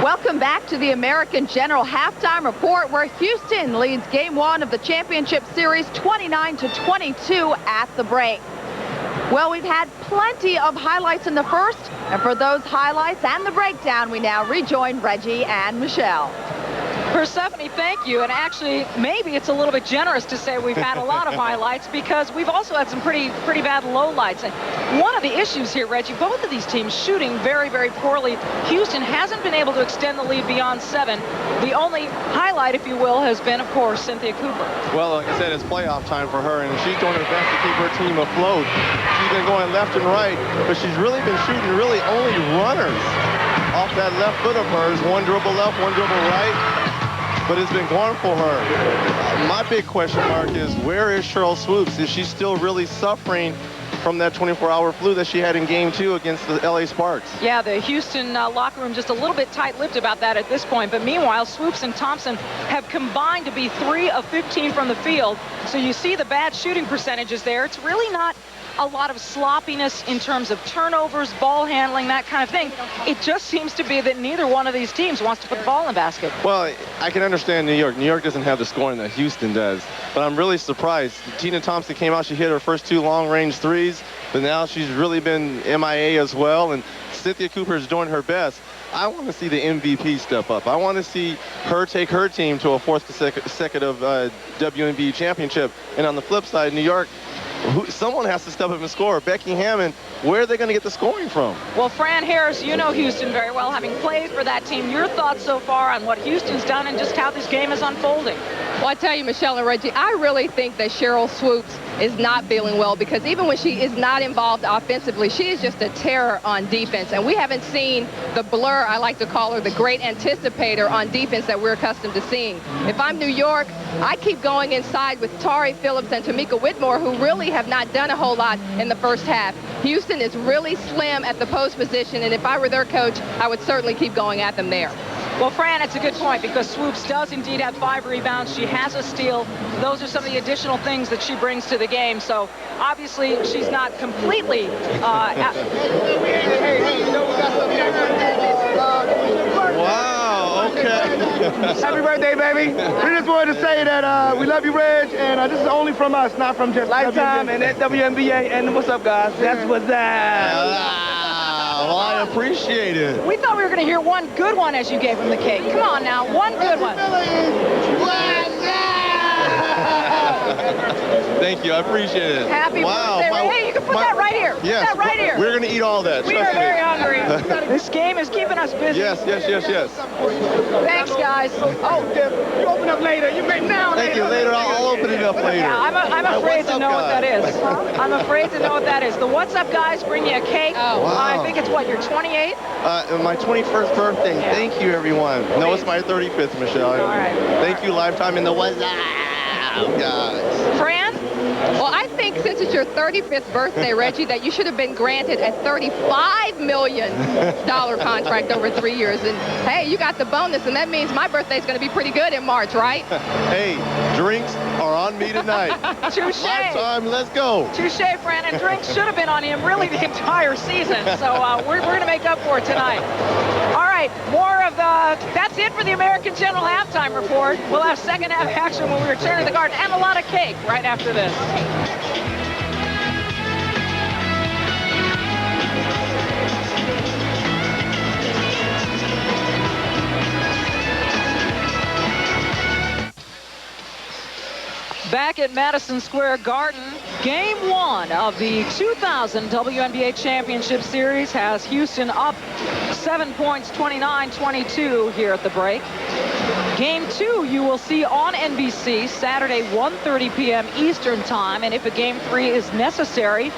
Welcome back to the American General Halftime Report, where Houston leads Game 1 of the championship series 29-22 at the break. Well, we've had plenty of highlights in the first, and for those highlights and the breakdown, we now rejoin Reggie and Michele. Persephone, thank you. And actually, maybe it's a little bit generous to say we've had a lot of highlights, because we've also had some pretty bad lowlights. And one of the issues here, Reggie, both of these teams shooting very, very poorly. Houston hasn't been able to extend the lead beyond 7. The only highlight, if you will, has been, of course, Cynthia Cooper. Well, like I said, it's playoff time for her, and she's doing her best to keep her team afloat. She's been going left and right, but she's really been shooting really only runners off that left foot of hers. One dribble left, one dribble right. But it's been going for her. My big question mark is, where is Sheryl Swoopes? Is she still really suffering from that 24-hour flu that she had in Game 2 against the LA Sparks? Yeah, the Houston locker room just a little bit tight-lipped about that at this point. But meanwhile, Swoopes and Thompson have combined to be 3 of 15 from the field. So you see the bad shooting percentages there. It's really not a lot of sloppiness in terms of turnovers, ball handling, that kind of thing. It just seems to be that neither one of these teams wants to put the ball in the basket. Well, I can understand New York. New York doesn't have the scoring that Houston does. But I'm really surprised. Tina Thompson came out, she hit her first 2 long-range threes, but now she's really been MIA as well, and Cynthia Cooper is doing her best. I want to see the MVP step up. I want to see her take her team to a 4th consecutive WNBA championship. And on the flip side, New York, someone has to step up and score. Becky, Hammon, where are they going to get the scoring from? Well, Fran Harris, you know Houston very well, having played for that team. Your thoughts so far on what Houston's done and just how this game is unfolding? Well, I tell you, Michele and Reggie, I really think that Sheryl Swoopes is not feeling well, because even when she is not involved offensively, she is just a terror on defense. And we haven't seen the blur, I like to call her, the great anticipator on defense that we're accustomed to seeing. If I'm New York, I keep going inside with Tari Phillips and Tamika Whitmore, who really have not done a whole lot in the first half. Houston is really slim at the post position, and if I were their coach, I would certainly keep going at them there. Well, Fran, it's a good point, because Swoopes does indeed have 5 rebounds. She has a steal. Those are some of the additional things that she brings to the game. So obviously she's not completely Wow, okay. Happy birthday, baby. We just wanted to say that we love you, Reg, and this is only from us, not from just Lifetime WNBA. And that WNBA. And what's up, guys? That's what's up. Well, I appreciate it. We thought we were going to hear one good one as you gave him the cake. Come on now, one good one. Thank you, I appreciate it. Happy birthday. Hey, you can put that right here. Yes, put that right here. We're going to eat all that. We are very hungry. This game is keeping us busy. Yes. Thanks, guys. Oh, you open up later. You may now. Thank you. Later, I'll open it up later. Yeah, I'm afraid to know what that is. I'm afraid to know what that is. The What's Up guys bring you a cake. Oh, wow. I think it's what, your 28th? My 21st birthday. Yeah. Thank you, everyone. No, it's my 35th, Michele. All right. Thank you, Lifetime, and the What's Up guys. Fran? Well, I think since it's your 35th birthday, Reggie, that you should have been granted a $35 million contract over 3 years. And, hey, you got the bonus, and that means my birthday's going to be pretty good in March, right? Hey, drinks are on me tonight. Touche. Lifetime, let's go. Touche, Fran. And drinks should have been on him really the entire season. So we're going to make up for it tonight. All right, more of that's it for the American General Halftime Report. We'll have second half action when we return to the Garden, and a lot of cake right after this. back at Madison Square Garden. Game 1 of the 2000 WNBA Championship Series has Houston up 7 points, 29-22 here at the break. Game 2 you will see on NBC Saturday, 1:30 p.m. Eastern Time. And if a Game 3 is necessary,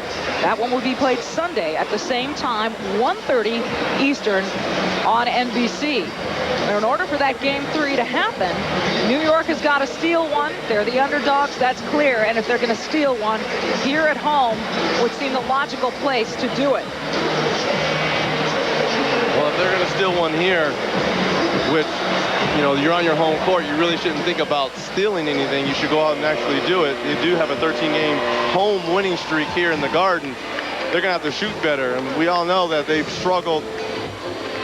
that one will be played Sunday at the same time, 1:30 Eastern on NBC. In order for that Game 3 to happen, New York has got to steal one. They're the underdogs, that's clear. And if they're going to steal one, here at home would seem the logical place to do it. Well, if they're going to steal one here, which, you know, you're on your home court, you really shouldn't think about stealing anything. You should go out and actually do it. You do have a 13-game home winning streak here in the Garden. They're going to have to shoot better. And we all know that they've struggled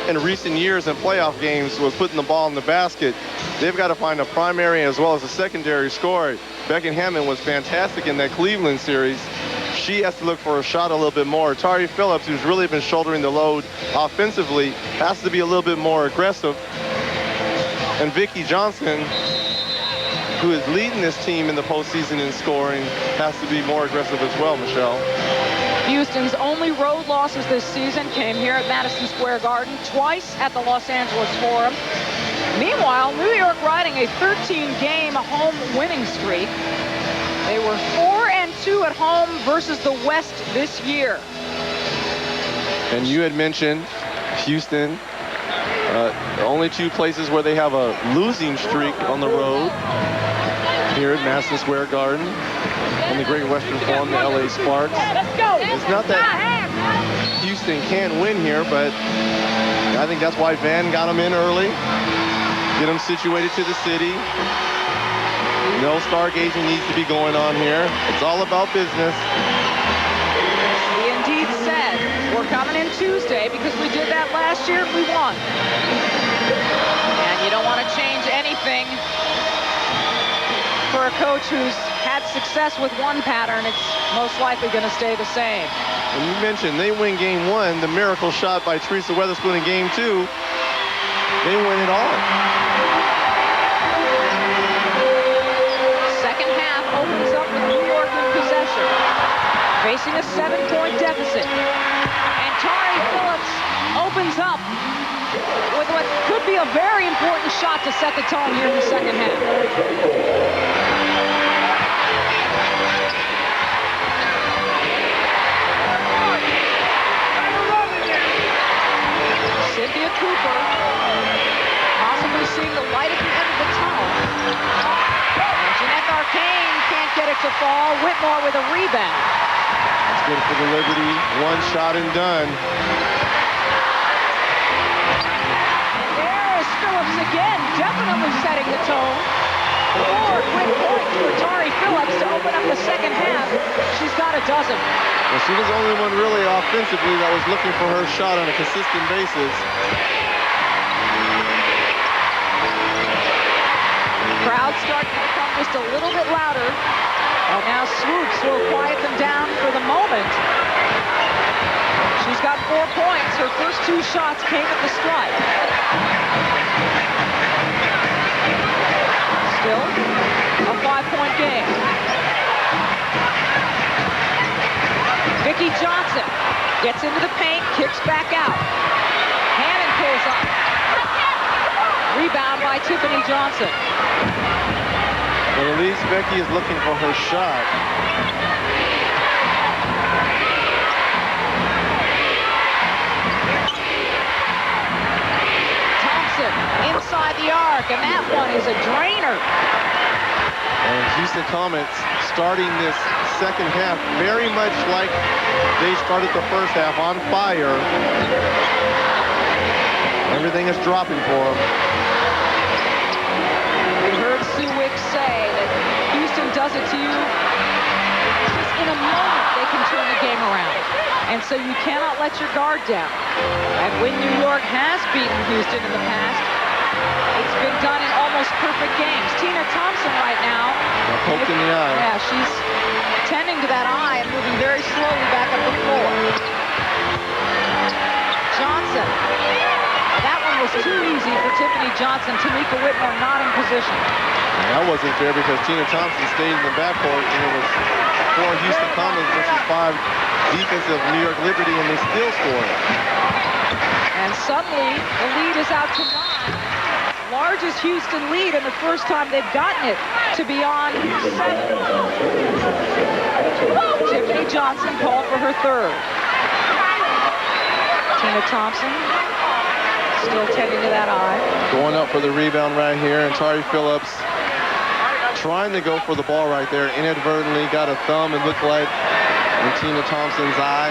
in recent years in playoff games with putting the ball in the basket. They've got to find a primary as well as a secondary scorer. Becky Hammon was fantastic in that Cleveland series. She has to look for a shot a little bit more. Tari Phillips, who's really been shouldering the load offensively, has to be a little bit more aggressive. And Vicki Johnson, who is leading this team in the postseason in scoring, has to be more aggressive as well, Michele. Houston's only road losses this season came here at Madison Square Garden, twice at the Los Angeles Forum. Meanwhile, New York riding a 13-game home winning streak. They were 4-2 at home versus the West this year. And you had mentioned Houston, the only 2 places where they have a losing streak on the road here at Madison Square Garden. In the Great Western Forum, the LA Sparks. It's not that Houston can't win here, but I think that's why Van got them in early, get them situated to the city. No stargazing needs to be going on here. It's all about business. We indeed said we're coming in Tuesday because we did that last year and we won. And you don't want to change anything for a coach who's had success with one pattern. It's most likely going to stay the same. And you mentioned they win Game 1, the miracle shot by Teresa Weatherspoon in Game 2. They win it all. Second half opens up with New York in possession, facing a 7-point deficit. And Tari Phillips opens up with what could be a very important shot to set the tone here in the second half. Cynthia Cooper possibly seeing the light at the end of the tunnel. And Jeanette Arcane can't get it to fall. Whitmore with a rebound. That's good for the Liberty. One shot and done. There's Phillips again, definitely setting the tone. 4 quick points for Tari Phillips to open up the second half. She's got a dozen. Well, she was the only one really offensively that was looking for her shot on a consistent basis. Crowds start to become just a little bit louder. And now Swoopes will quiet them down for the moment. She's got 4 points. Her first 2 shots came at the stripe. Still a 5-point game. Vicki Johnson gets into the paint, kicks back out. Hammon pulls up. Rebound by Tiffany Johnson. Well, at least Becky is looking for her shot. Thompson inside the arc, and that one is a drainer. And Houston Comets starting this second half very much like they started the first half, on fire. Everything is dropping for them. We heard Sue Wicks say that Houston does it to you just in a moment. They can turn the game around. And so you cannot let your guard down. And when New York has beaten Houston in the past, it's been done in almost perfect games. Tina Thompson right now. Poked in the eye. Yeah, she's tending to that eye and moving very slowly back up the floor. Johnson. That one was too easy for Tiffany Tiffany Johnson, Tamika Whitmore not in position. And that wasn't fair because Tina Thompson stayed in the backcourt, and it was 4 Houston Comets versus 5 defensive New York Liberty, and they still scored. And suddenly, the lead is out to 9. Largest Houston lead, and the first time they've gotten it to beyond 7. Tiffany Johnson called for her third. Tina Thompson still tending to that eye. Going up for the rebound right here, and Tari Phillips trying to go for the ball right there. Inadvertently got a thumb, it looked like, in Tina Thompson's eye.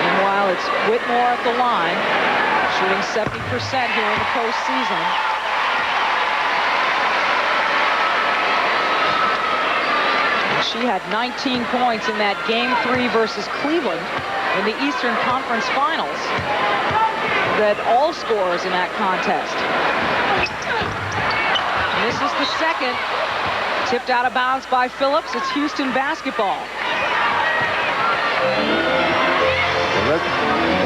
Meanwhile, it's Whitmore at the line, shooting 70% here in the postseason. She had 19 points in that Game 3 versus Cleveland in the Eastern Conference Finals. Led all scorers in that contest. And this is the second. Tipped out of bounds by Phillips. It's Houston basketball.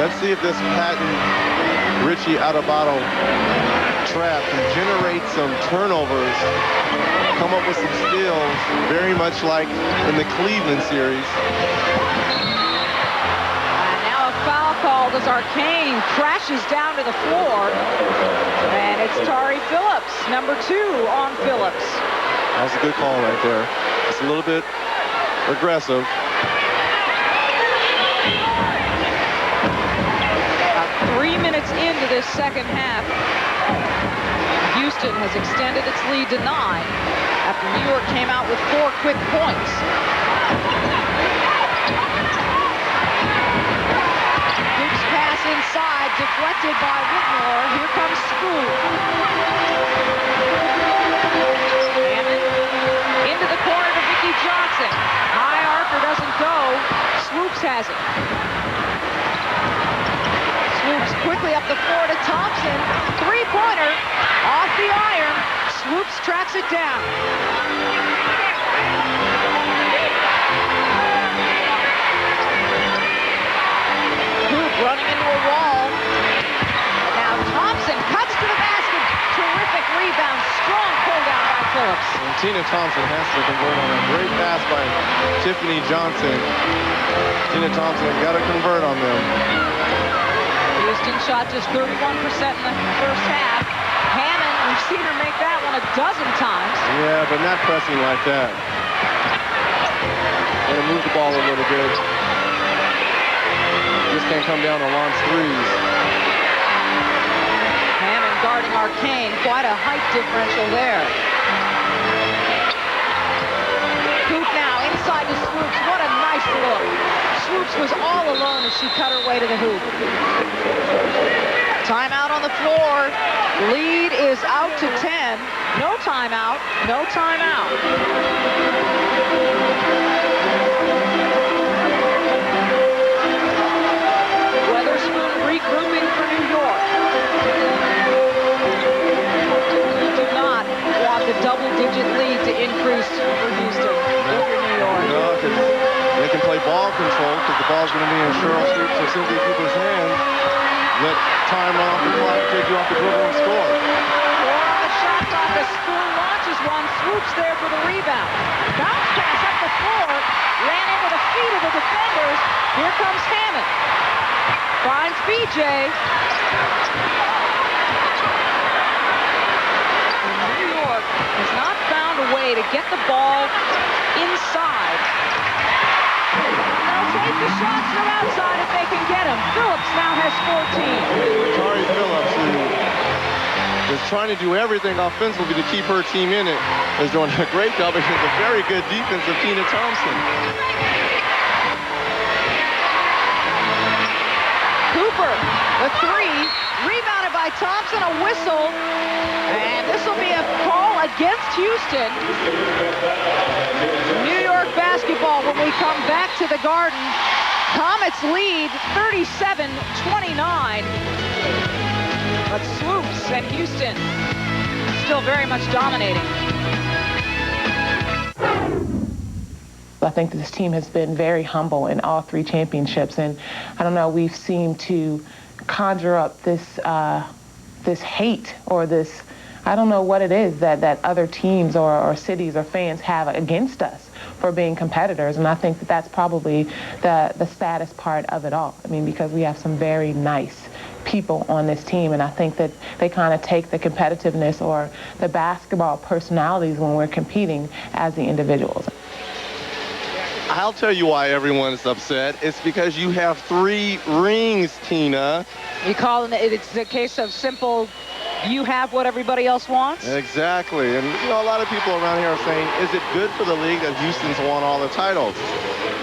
Let's see if this patent Richie out of bottle trap can generate some turnovers, come up with some steals, very much like in the Cleveland series. And now a foul called as Arcane crashes down to the floor. And it's Tari Phillips, number 2 on Phillips. That's a good call right there. It's a little bit aggressive. About 3 minutes into this second half, Houston has extended its lead to 9 after New York came out with 4 quick points. Swoopes pass inside, deflected by Whitmore. Here comes Swoopes. Hammon into the corner to Vicky Johnson. High archer doesn't go. Swoopes has it. Swoopes quickly up the floor to Thompson. Three-pointer off the iron. Swoopes tracks it down. Hoop running into a wall. And now Thompson cuts to the basket. Terrific rebound. Strong pull down by Phillips. And Tina Thompson has to convert on a great pass by Tiffany Johnson. Tina Thompson has got to convert on them. Houston shot just 31% in the first half. Hammon, we've seen her make that one a dozen times. Yeah, but not pressing like that. Gonna move the ball a little bit. Just can't come down on launch threes. Hammon guarding Arcane. Quite a height differential there. Hoop now inside to Swoopes. What a nice look. Swoopes was all alone as she cut her way to the hoop. Timeout on the floor. Lead is out to 10. No timeout. No timeout. Weatherspoon regrouping for New York. You do not want the double-digit lead to increase for Houston. If you're New York. No, because they can play ball control because the ball's going to be in Sheryl, Swoopes, or Cynthia Cooper's hands. Let time run off the clock, take you off the dribble and score. The shot clock, a spoon launches one. Swoopes there for the rebound. Bounce pass up the floor. Ran into the feet of the defenders. Here comes Hammon. Finds BJ. New York has not found a way to get the ball inside. They'll take the shots from outside if they can get them. Phillips now has 14. Tari Phillips, who is trying to do everything offensively to keep her team in it, is doing a great job against a very good defense of Tina Thompson. Cooper, the three, rebounded by Thompson, a whistle, and this will be a call against Houston. New York basketball when we come back to the Garden. Comets lead 37-29, but Swoopes and Houston still very much dominating. I think that this team has been very humble in all 3 championships, and I don't know, we've seemed to conjure up this hate or this, I don't know what it is that other teams or cities or fans have against us for being competitors. And I think that that's probably the saddest part of it all. I mean, because we have some very nice people on this team, and I think that they kind of take the competitiveness or the basketball personalities when we're competing as the individuals. I'll tell you why everyone's upset. It's because you have 3 rings, Tina. You call it, it's a case of simple, you have what everybody else wants? Exactly. And, you know, a lot of people around here are saying, is it good for the league that Houston's won all the titles?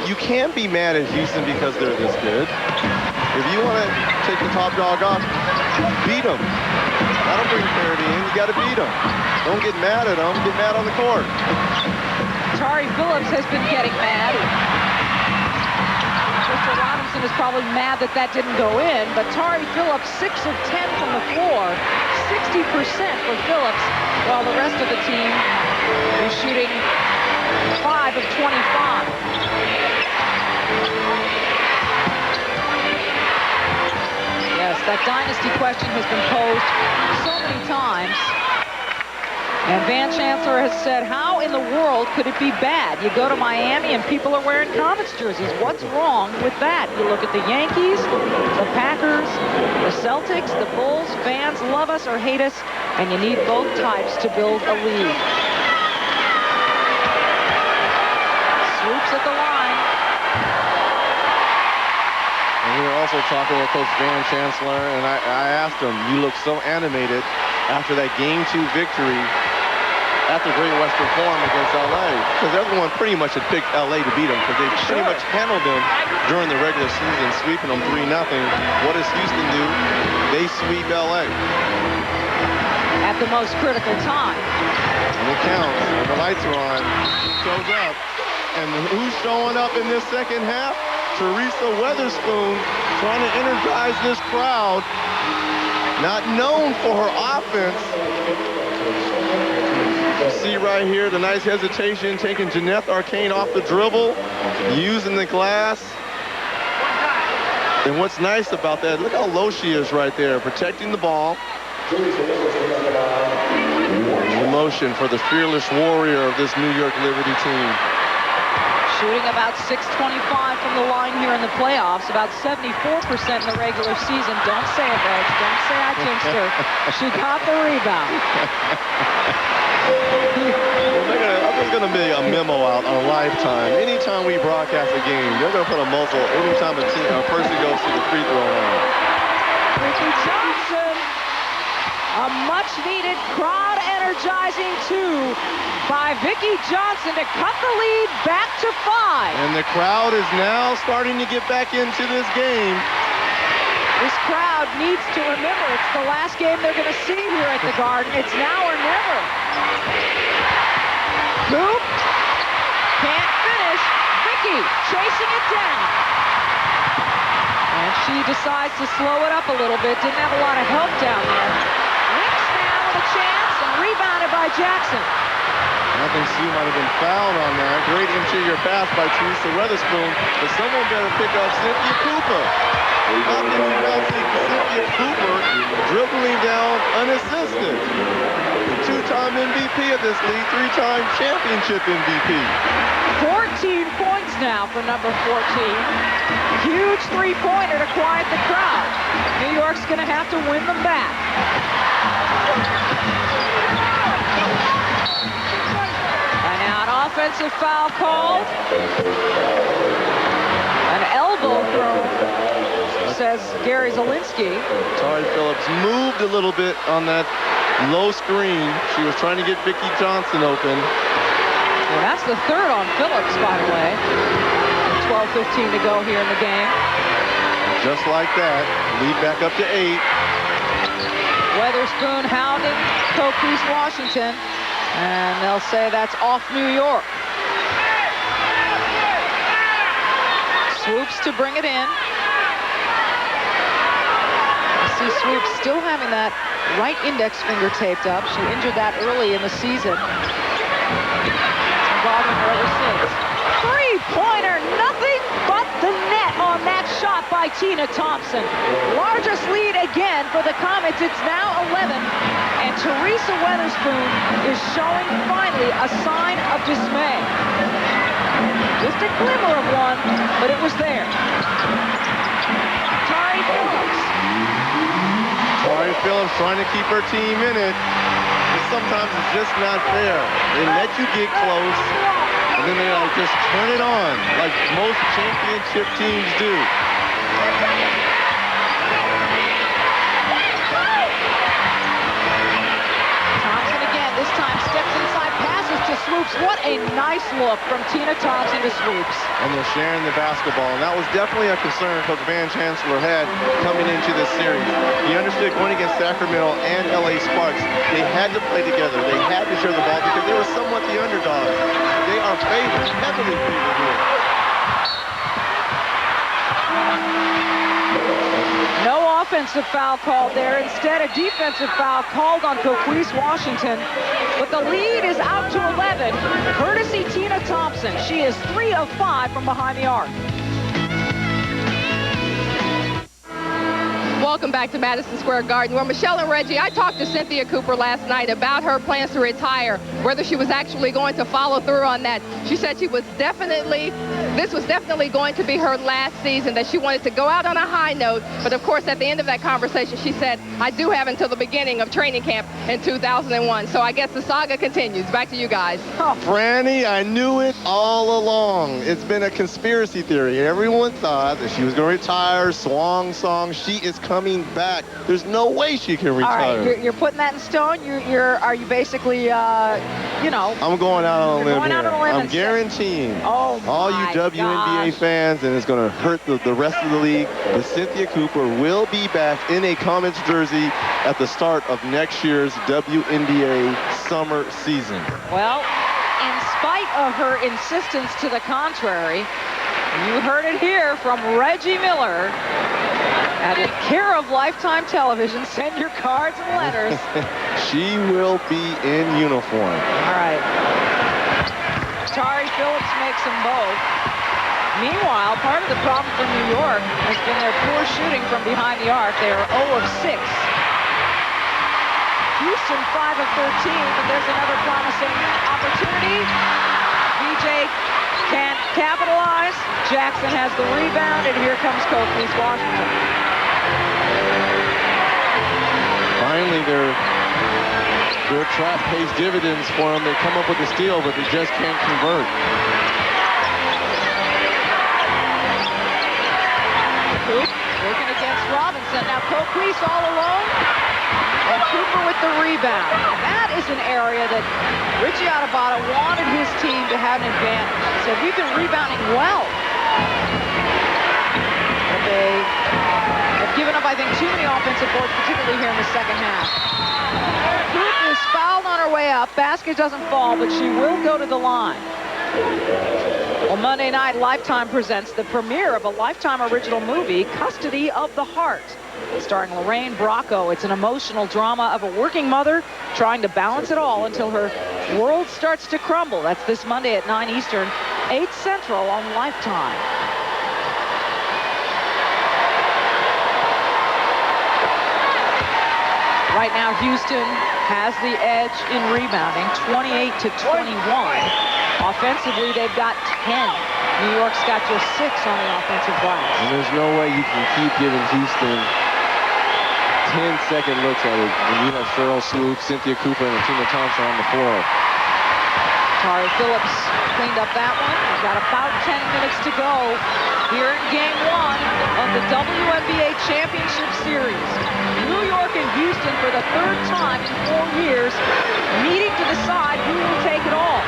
You can't be mad at Houston because they're this good. If you want to take the top dog off, beat them. That'll bring parity in. You got to beat them. Don't get mad at them. Get mad on the court. Tari Phillips has been getting mad. Mr. Robinson is probably mad that that didn't go in, but Tari Phillips, 6 of 10 from the floor, 60% for Phillips, while the rest of the team is shooting 5 of 25. Yes, that dynasty question has been posed so many times. And Van Chancellor has said, how in the world could it be bad? You go to Miami and people are wearing Comets jerseys. What's wrong with that? You look at the Yankees, the Packers, the Celtics, the Bulls. Fans love us or hate us, and you need both types to build a league. Swoopes at the line. And we were also talking with Coach Van Chancellor, and I asked him, you look so animated after that Game 2 victory at the Great Western Forum against LA, because everyone pretty much had picked LA to beat them, because they pretty much handled them during the regular season, sweeping them 3-0. What does Houston do? They sweep LA. At the most critical time. And it counts. When the lights are on, he shows up. And who's showing up in this second half? Teresa Weatherspoon, trying to energize this crowd. Not known for her offense. You see right here the nice hesitation, taking Jeanette Arcane off the dribble, using the glass. And what's nice about that, look how low she is right there, protecting the ball. Emotion for the fearless warrior of this New York Liberty team. Shooting about 625 from the line here in the playoffs, about 74% in the regular season. Don't say it, Reg. Don't say I jinxed her. She caught the rebound. There's going to be a memo out on Lifetime. Anytime we broadcast a game, they're going to put a muzzle anytime a person goes to the free throw line. Becky Johnson, a much-needed crowd-energizing 2 by Becky Johnson to cut the lead back to 5. And the crowd is now starting to get back into this game. This crowd needs to remember it's the last game they're going to see here at the Garden. It's now or never. Coop can't finish. Becky chasing it down. And she decides to slow it up a little bit. Didn't have a lot of help down there. Wicks now with a chance and rebounded by Jackson. I think Sue might have been fouled on that. Great interior pass by Teresa Weatherspoon, but someone better pick up Cynthia Cooper. How can you not see Cynthia Cooper dribbling down unassisted? The 2-time MVP of this league, 3-time championship MVP. 14 points now for number 14. Huge three-pointer to quiet the crowd. New York's going to have to win them back. And now an offensive foul called. An elbow throw, says Gary Zielinski. Tari Phillips moved a little bit on that low screen. She was trying to get Becky Johnson open. Well, that's the third on Phillips, by the way. 12:15 to go here in the game. Just like that, lead back up to 8. Weatherspoon hounding Coach Washington, and they'll say that's off New York. Swoopes to bring it in. I see Swoopes still having that right index finger taped up. She injured that early in the season. Bothering her ever since. Three-pointer, nothing but the net on that shot by by Tina Thompson. Largest lead again for the Comets. It's now 11. And Teresa Weatherspoon is showing finally a sign of dismay. Just a glimmer of one, but it was there. Tari Phillips trying to keep her team in it. But sometimes it's just not fair. They let you get close, and then they just turn it on, like most championship teams do. Thompson again, this time steps inside, passes to Swoopes. What a nice look from Tina Thompson to Swoopes. And they're sharing the basketball, and that was definitely a concern Coach Van Chancellor had coming into this series. He understood going against Sacramento and LA Sparks, they had to play together. They had to share the ball because they were somewhat the underdogs. They are favored, heavily favored here. No offensive foul called there. Instead, a defensive foul called on Coquise Washington. But the lead is out to 11. Courtesy Tina Thompson. She is 3 of 5 from behind the arc. Welcome back to Madison Square Garden, where Michele and Reggie, I talked to Cynthia Cooper last night about her plans to retire, whether she was actually going to follow through on that. She said this was definitely going to be her last season, that she wanted to go out on a high note. But of course, at the end of that conversation, she said, I do have until the beginning of training camp in 2001. So I guess the saga continues. Back to you guys. Oh, Franny, I knew it all along. It's been a conspiracy theory. Everyone thought that she was going to retire, swan song. She is coming back. There's no way she can retire. All right, you're putting that in stone. Are you basically, you know? I'm going out on a limb here. I'm and guaranteeing all you WNBA fans, and it's going to hurt the rest of the league, but Cynthia Cooper will be back in a Comets jersey at the start of next year's WNBA summer season. Well, in spite of her insistence to the contrary, you heard it here from Reggie Miller. At the care of Lifetime Television, send your cards and letters. She will be in uniform. All right. Tari Phillips makes them both. Meanwhile, part of the problem for New York has been their poor shooting from behind the arc. They are 0 of 6. Houston 5 of 13, but there's another promising opportunity. VJ can't capitalize. Jackson has the rebound, and here comes Coquise Washington. Finally, their trap pays dividends for them. They come up with a steal, but they just can't convert. Working against Robinson. Now Coquise all alone. And Cooper with the rebound. That is an area that Richie Atabata wanted his team to have an advantage. He said, we've been rebounding well. But they have given up, I think, too many offensive boards, particularly here in the second half. Cooper is fouled on her way up. Basket doesn't fall, but she will go to the line. Well, Monday night, Lifetime presents the premiere of a Lifetime original movie, Custody of the Heart. Starring Lorraine Bracco. It's an emotional drama of a working mother trying to balance it all until her world starts to crumble. That's this Monday at 9 Eastern, 8 Central on Lifetime. Right now, Houston has the edge in rebounding, 28 to 21. Offensively, they've got 10. New York's got just 6 on the offensive glass. And there's no way you can keep giving Houston 10-second looks at it when you have Sheryl, Swoopes, Cynthia Cooper, and Tina Thompson on the floor. Tari Phillips cleaned up that one. We've got about 10 minutes to go here in Game 1 of the WNBA Championship Series. New York and Houston for the 3rd time in 4 years, meeting to decide who will take it all.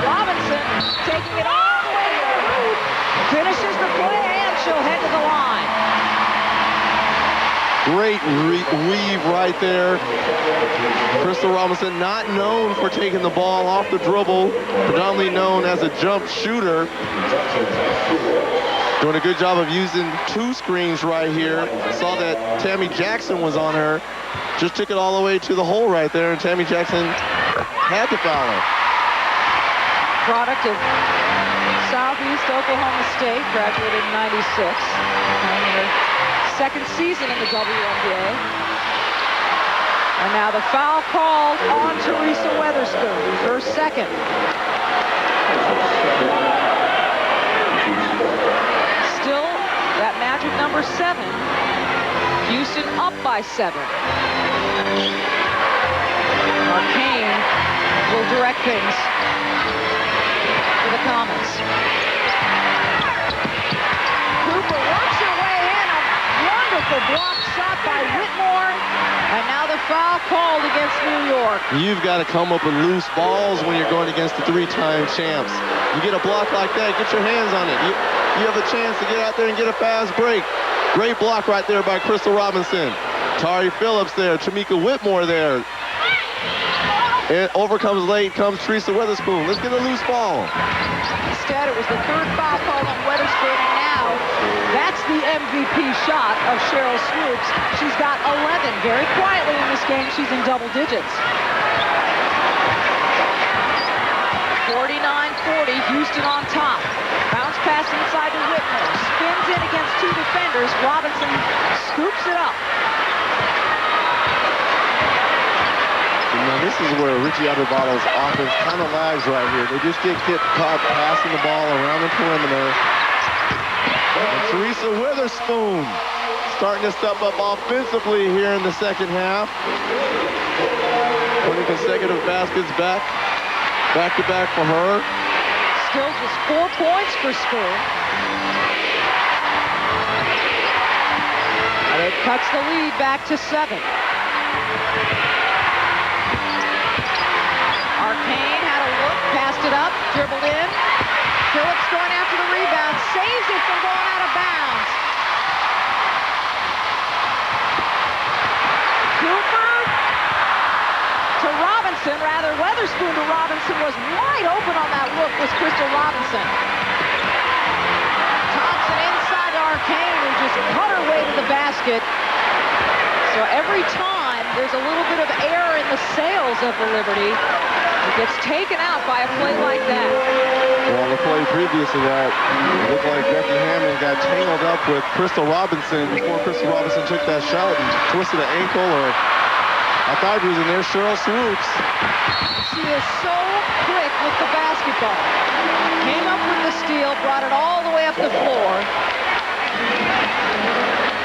Robinson taking it all the way to the roof, finishes the play, and she'll head to the line. Great weave right there. Crystal Robinson, not known for taking the ball off the dribble, predominantly known as a jump shooter. Doing a good job of using 2 screens right here. Saw that Tammy Jackson was on her. Just took it all the way to the hole right there, and Tammy Jackson had to foul her. Product of Southeast Oklahoma State, graduated in '96. In her second season in the WNBA. And now the foul called on Teresa Weatherspoon, her second. Still, that magic number 7. Houston up by 7. Kane will direct things for the Comets. Cooper works her way in. A wonderful block shot by Whitmore. And now the foul called against New York. You've got to come up with loose balls when you're going against the 3-time champs. You get a block like that, get your hands on it. You have a chance to get out there and get a fast break. Great block right there by Crystal Robinson. Tari Phillips there, Tamika Whitmore there. And over comes late, comes Teresa Weatherspoon. Let's get a loose ball. Instead, it was the 3rd foul call on Weatherspoon, and now that's the MVP shot of Sheryl Swoopes. She's got 11. Very quietly in this game, she's in double digits. 49-40, Houston on top. Bounce pass inside to Whitmore. Spins in against 2 defenders. Robinson scoops it up. Now this is where Richie Adubado's offense kind of lags right here. They just get caught passing the ball around the perimeter. And Teresa Weatherspoon starting to step up offensively here in the second half. 20 consecutive baskets back to back for her. Still just 4 points for Spoon. And it cuts the lead back to 7. Kane had a look, passed it up, dribbled in. Phillips going after the rebound, saves it from going out of bounds. Cooper to Robinson, rather Weatherspoon to Robinson, was wide open on that look was Crystal Robinson. Thompson inside to Arcane, who just cut her way to the basket. So every time there's a little bit of air in the sails of the Liberty. It gets taken out by a play like that. Well, the play previous to that, it looked like Becky Hammon got tangled up with Crystal Robinson before Crystal Robinson took that shot and twisted an ankle, or I thought he was in there, Sheryl Swoopes. She is so quick with the basketball. Came up with the steal, brought it all the way up the floor.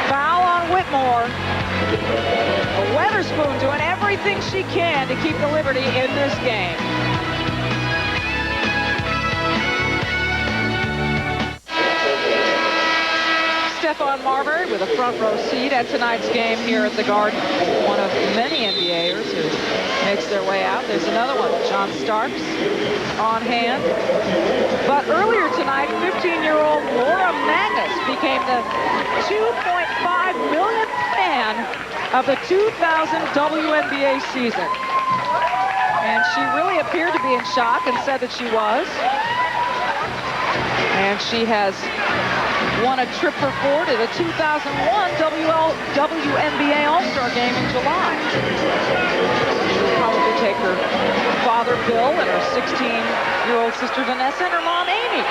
Foul on Whitmore. Weatherspoon doing everything she can to keep the Liberty in this game. Stephon Marbury with a front row seat at tonight's game here at the Garden. One of many NBAers who makes their way out. There's another one, John Starks, on hand. But earlier tonight, 15-year-old Laura Magnus became the 2.5 millionth fan of the 2000 WNBA season. And she really appeared to be in shock and said that she was. And she has won a trip for 4 to the 2001 WNBA All-Star game in July. She'll probably take her father Bill and her 16-year-old sister Vanessa and her mom Amy.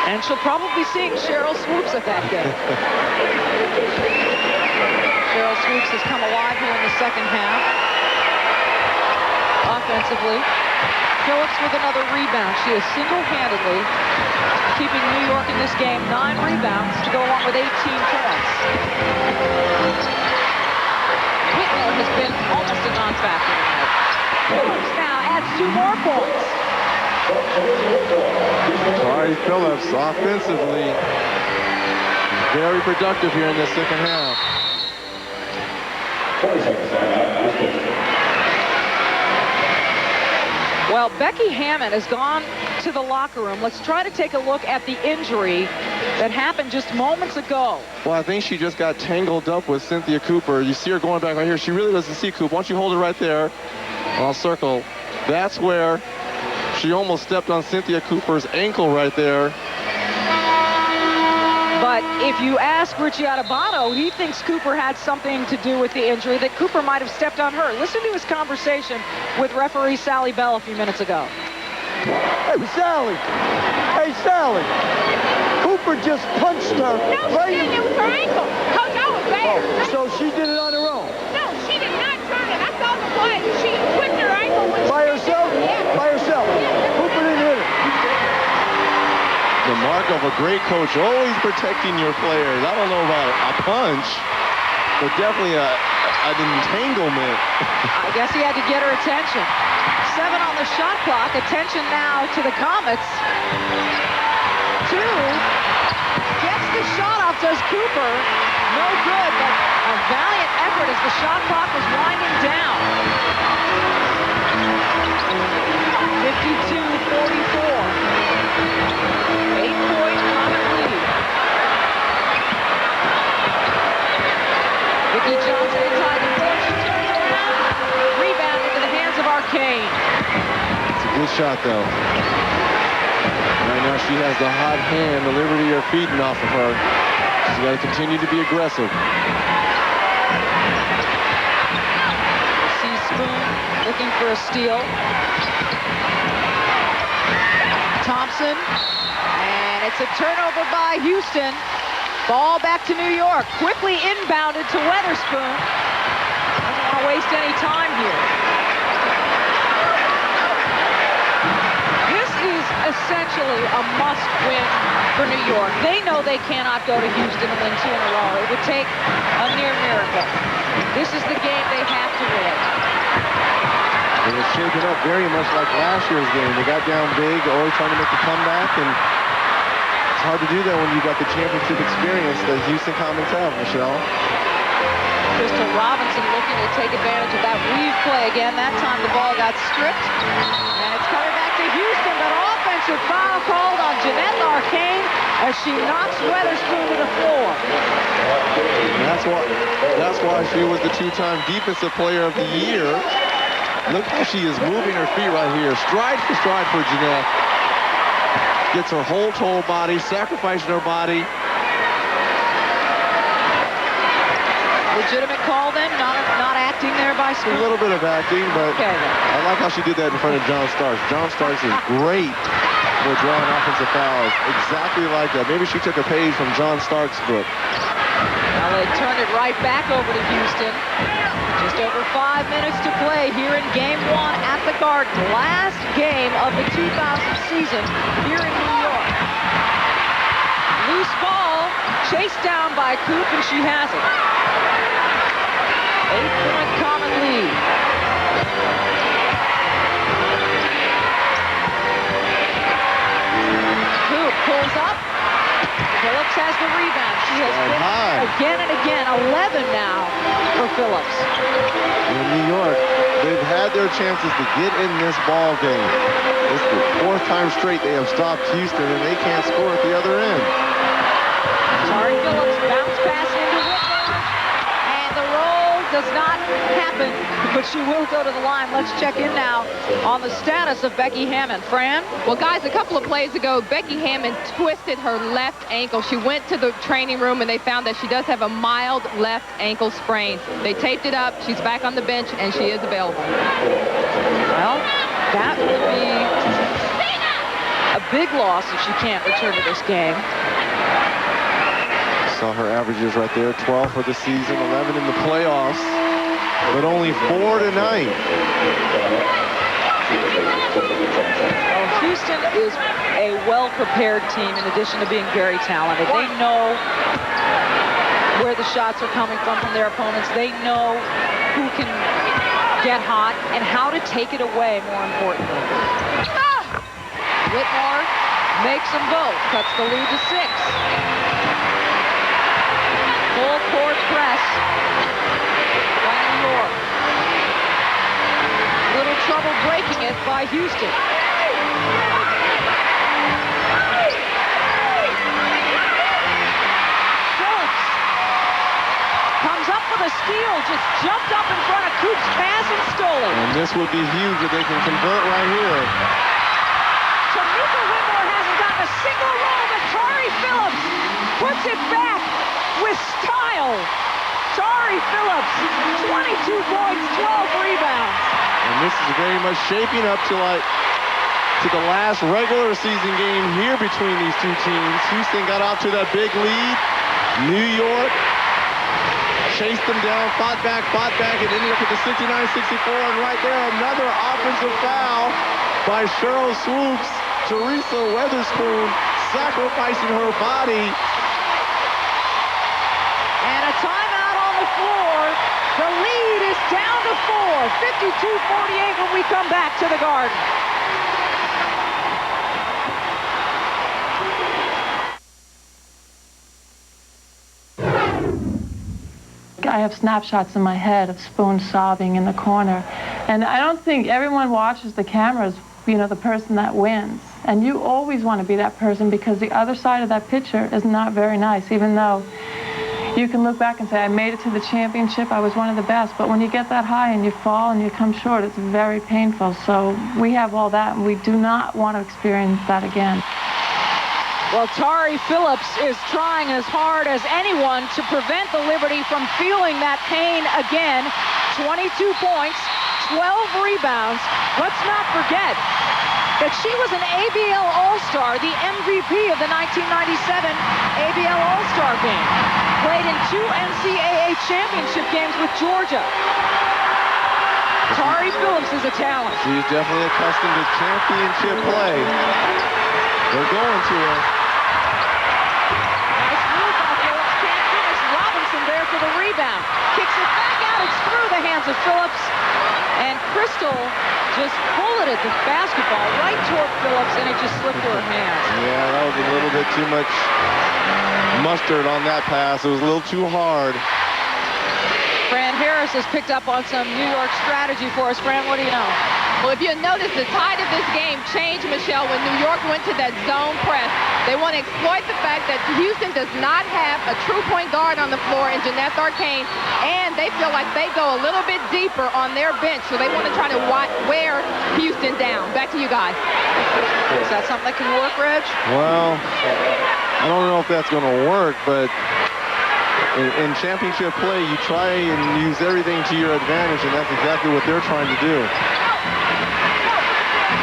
And she'll probably be seeing Sheryl Swoopes at that game. Sheryl Swoopes has come alive here in the second half. Offensively. Phillips with another rebound. She is single-handedly keeping New York in this game. 9 rebounds to go along with 18 points. Whitmore has been almost a non-factor tonight. Phillips now adds 2 more points. Tari Phillips offensively very productive here in the second half. Well, Becky Hammon has gone to the locker room. Let's try to take a look at the injury that happened just moments ago. Well, I think she just got tangled up with Cynthia Cooper. You see her going back right here. She really doesn't see Cooper. Why don't you hold it right there? I'll circle. That's where she almost stepped on Cynthia Cooper's ankle right there. But if you ask Richie Adubato, he thinks Cooper had something to do with the injury, that Cooper might have stepped on her. Listen to his conversation with referee Sally Bell a few minutes ago. Hey, Sally. Hey, Sally. Cooper just punched her. No, she didn't. It was her ankle. Coach, I was there. Oh, so she did it on her own? No, she did not turn it. I saw the play. She twisted her ankle. By herself? Yeah. By herself. Cooper didn't hit it. The mark of a great coach, always protecting your players. I don't know about a punch, but definitely an entanglement. I guess he had to get her attention. 7 on the shot clock. Attention now to the Comets. 2. Gets the shot off, does Cooper. No good, but a valiant effort as the shot clock was winding down. 52-44. 8-point Comet lead. Becky Johnson inside the court. She turns around. Rebound into the hands of Arcane. It's a good shot, though. Right now she has the hot hand. The Liberty are feeding off of her. She's got to continue to be aggressive. See Spoon looking for a steal. Thompson. And it's a turnover by Houston. Ball back to New York. Quickly inbounded to Weatherspoon. Doesn't want to waste any time here. This is essentially a must-win for New York. They know they cannot go to Houston and win 2 in a row. It would take a near miracle. This is the game they have to win. It was shaping up very much like last year's game. They got down big, always trying to make the comeback, and it's hard to do that when you've got the championship experience that Houston Comets have, Michele. Crystal Robinson looking to take advantage of that weave play again. That time the ball got stripped. And it's coming back to Houston, but offensive foul called on Jeanette Arcane as she knocks Weatherspoon to the floor. And that's why she was the 2-time Defensive Player of the Year. Look how she is moving her feet right here. Stride for stride for Jeanette. Gets her whole body, sacrificing her body. Legitimate call then, not acting there by Swoopes. A little bit of acting, but okay, I like how she did that in front of John Starks. John Starks is great for drawing offensive fouls. Exactly like that. Maybe she took a page from John Starks' book. Now they turn it right back over to Houston. Just over 5 minutes to play here in Game 1 at the Garden. Last game of the 2000 season here in New York. Loose ball, chased down by Coop, and she has it. 8-point Comet lead. Coop pulls up. Phillips has the rebound. She has been again and again. 11 now for Phillips. In New York, they've had their chances to get in this ball game. It's the 4th time straight they have stopped Houston, and they can't score at the other end. Sorry, Phillips, bounce pass into Whitmore, and the roll does not happen, but she will go to the line. Let's check in now on the status of Becky Hammon. Fran? Well, guys, a couple of plays ago, Becky Hammon twisted her left ankle. She went to the training room, and they found that she does have a mild left ankle sprain. They taped it up. She's back on the bench, and she is available. Well, that would be a big loss if she can't return to this game. Saw her averages right there, 12 for the season, 11 in the playoffs, but only 4 tonight. Well, Houston is a well-prepared team in addition to being very talented. They know where the shots are coming from their opponents. They know who can get hot and how to take it away, more importantly. Whitmore makes them both, cuts the lead to 6. Full court press by New York. Little trouble breaking it by Houston. Phillips comes up with a steal, just jumped up in front of Coop's pass and stole it. And this would be huge if they can convert right here. Tamika Whitmore hasn't gotten a single roll, but Tari Phillips puts it back with style. Tari Phillips, 22 points, 12 rebounds. And this is very much shaping up to like to the last regular season game here between these two teams. Houston got out to that big lead. New York chased them down, fought back, and ended up with the 69-64. And right there, another offensive foul by Sheryl Swoopes. Teresa Weatherspoon sacrificing her body. And a timeout on the floor. The lead is down to 4. 52-48 when we come back to the Garden. I have snapshots in my head of Spoon sobbing in the corner. And I don't think everyone watches the cameras, you know, the person that wins. And you always want to be that person because the other side of that picture is not very nice, even though you can look back and say, I made it to the championship, I was one of the best. But when you get that high and you fall and you come short, it's very painful. So we have all that, and we do not want to experience that again. Well, Tari Phillips is trying as hard as anyone to prevent the Liberty from feeling that pain again. 22 points, 12 rebounds. Let's not forget that she was an ABL All-Star, the MVP of the 1997 ABL All-Star game. Played in 2 NCAA championship games with Georgia. Tari Phillips is a talent. She's definitely accustomed to championship play. They're going to her. Nice move by Phillips. Can't finish. Robinson there for the rebound. Kicks it back out. It's through the hands of Phillips. And Crystal just bulleted the basketball right toward Phillips, and it just slipped through her hands. Yeah, that was a little bit too much mustard on that pass. It was a little too hard. Fran Harris has picked up on some New York strategy for us. Fran, what do you know? Well, if you notice, the tide of this game changed, Michele, when New York went to that zone press. They want to exploit the fact that Houston does not have a true point guard on the floor in Jeanette Arcane, and they feel like they go a little bit deeper on their bench, so they want to try to wear Houston down. Back to you guys. Is that something that can work, Reg? Well, I don't know if that's going to work, but in championship play, you try and use everything to your advantage, and that's exactly what they're trying to do.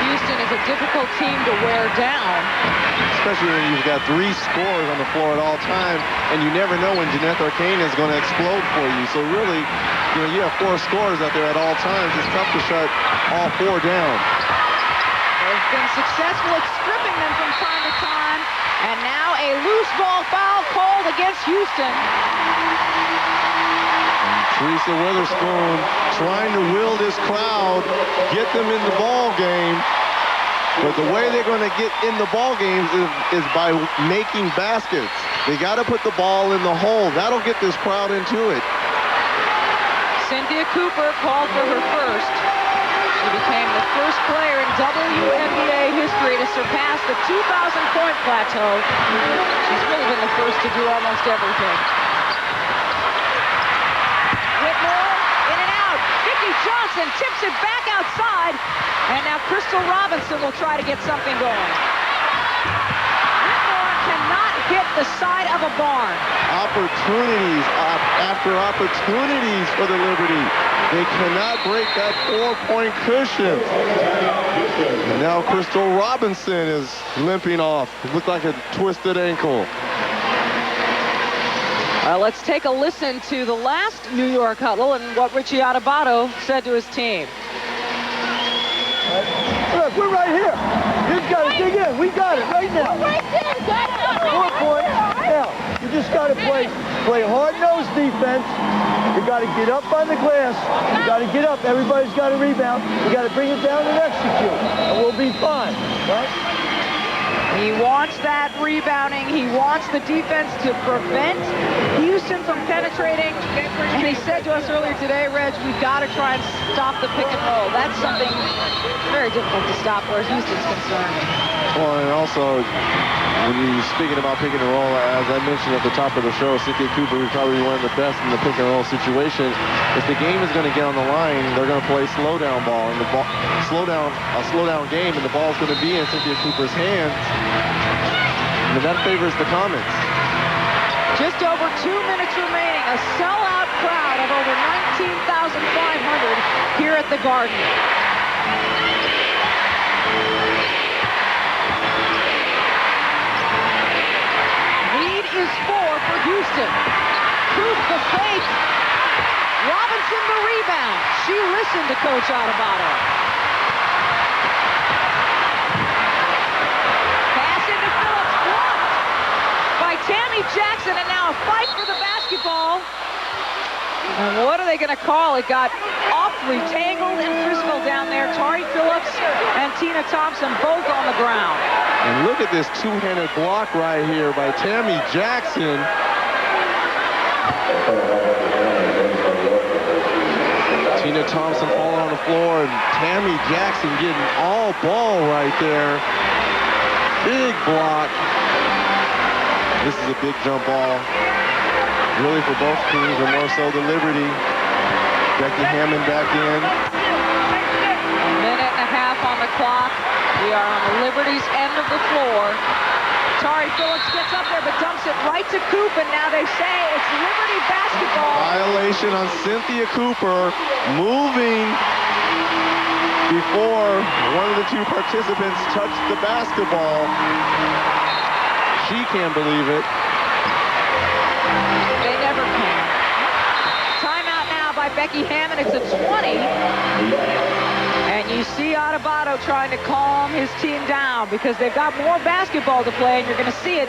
Houston is a difficult team to wear down. Especially when you've got 3 scorers on the floor at all times, and you never know when Jeanette Arcane is going to explode for you. So really, you know, you have 4 scorers out there at all times. It's tough to shut all 4 down. They've been successful at stripping them from time to time. And now a loose ball foul called against Houston. And Teresa Weatherspoon trying to will this crowd, get them in the ball game. But the way they're going to get in the ball games is by making baskets. They got to put the ball in the hole. That'll get this crowd into it. Cynthia Cooper called for her first. She became the first player in WNBA history to surpass the 2,000-point plateau. She's really been the first to do almost everything. Whitmore, in and out. Vicki Johnson tips it back outside. And now Crystal Robinson will try to get something going. Whitmore cannot hit the side of a barn. Opportunities after opportunities for the Liberty. They cannot break that 4-point cushion. And now Crystal Robinson is limping off. It looked like a twisted ankle. Let's take a listen to the last New York huddle and what Richie Adubato said to his team. Look, we're right here. You just got to dig in. We got it right now. 4 points. Now, you just got to play hard-nosed defense. You got to get up on the glass. You got to get up. Everybody's got to rebound. You got to bring it down and execute, and we'll be fine, right? He wants that rebounding. He wants the defense to prevent Houston from penetrating. And he said to us earlier today, Reg, we've got to try and stop the pick and roll. That's something very difficult to stop where Houston's concerned. Well, and also, when you're speaking about pick and roll, as I mentioned at the top of the show, Cynthia Cooper is probably one of the best in the pick and roll situation. If the game is going to get on the line, they're going to play slow down ball, and a slow down game, and the ball is going to be in Cynthia Cooper's hands. And that favors the Comets. Just over 2 minutes remaining. A sellout crowd of over 19,500 here at the Garden. is 4 for Houston. Coop the fake. Robinson the rebound. She listened to Coach Adebayo. Pass into Phillips, blocked by Tammy Jackson, and now a fight for the basketball. And what are they going to call? It got awfully tangled and physical down there. Tari Phillips and Tina Thompson both on the ground. And look at this two-handed block right here by Tammy Jackson. Tina Thompson falling on the floor, and Tammy Jackson getting all ball right there. Big block. This is a big jump ball. Really for both teams, and more so the Liberty. Becky Hammon back in. A minute and a half on the clock. We are on the Liberty's end of the floor. Tari Phillips gets up there but dumps it right to Coop, and now they say it's Liberty basketball. Violation on Cynthia Cooper, moving before one of the two participants touched the basketball. She can't believe it. They never can. Timeout now by Becky Hammon. It's a 20. And you see Adebayo trying to calm his team down because they've got more basketball to play, and you're going to see it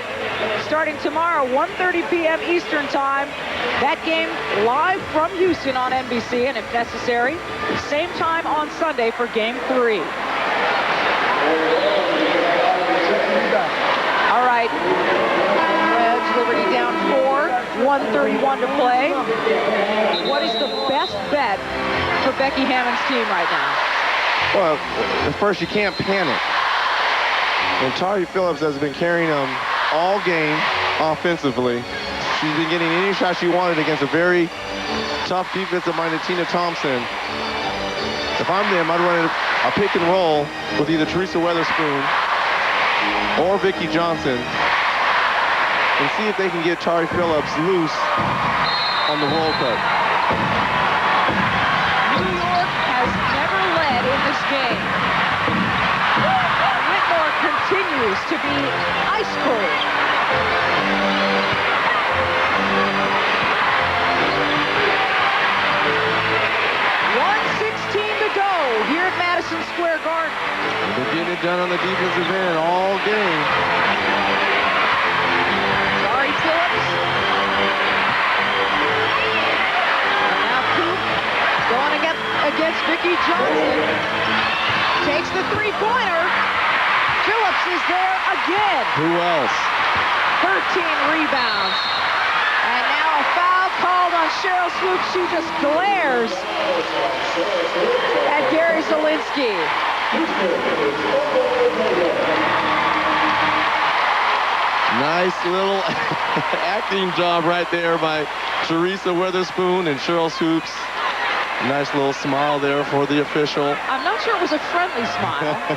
starting tomorrow, 1:30 p.m. Eastern Time. That game live from Houston on NBC, and if necessary, same time on Sunday for Game 3. All right. Reds, Liberty down 4, 1:31 to play. What is the best bet for Becky Hammon's team right now? Well, at first you can't panic. And Tari Phillips has been carrying them all game offensively. She's been getting any shot she wanted against a very tough defensive-minded Tina Thompson. If I'm them, I'd run a pick and roll with either Teresa Weatherspoon or Vicky Johnson and see if they can get Tari Phillips loose on the roll cut. New York has never led in this game. Whitmore continues to be ice cold. .116 to go here at Madison Square Garden. They're getting it done on the defensive end all game. Tari Phillips. And now Coop going against Vicky Johnson. Takes the three-pointer. Phillips is there again. Who else? 13 rebounds. And now a foul called on Sheryl Swoopes. She just glares at Gary Zielinski. Nice little acting job right there by Teresa Weatherspoon and Sheryl Swoopes. Nice little smile there for the official. I'm not sure it was a friendly smile.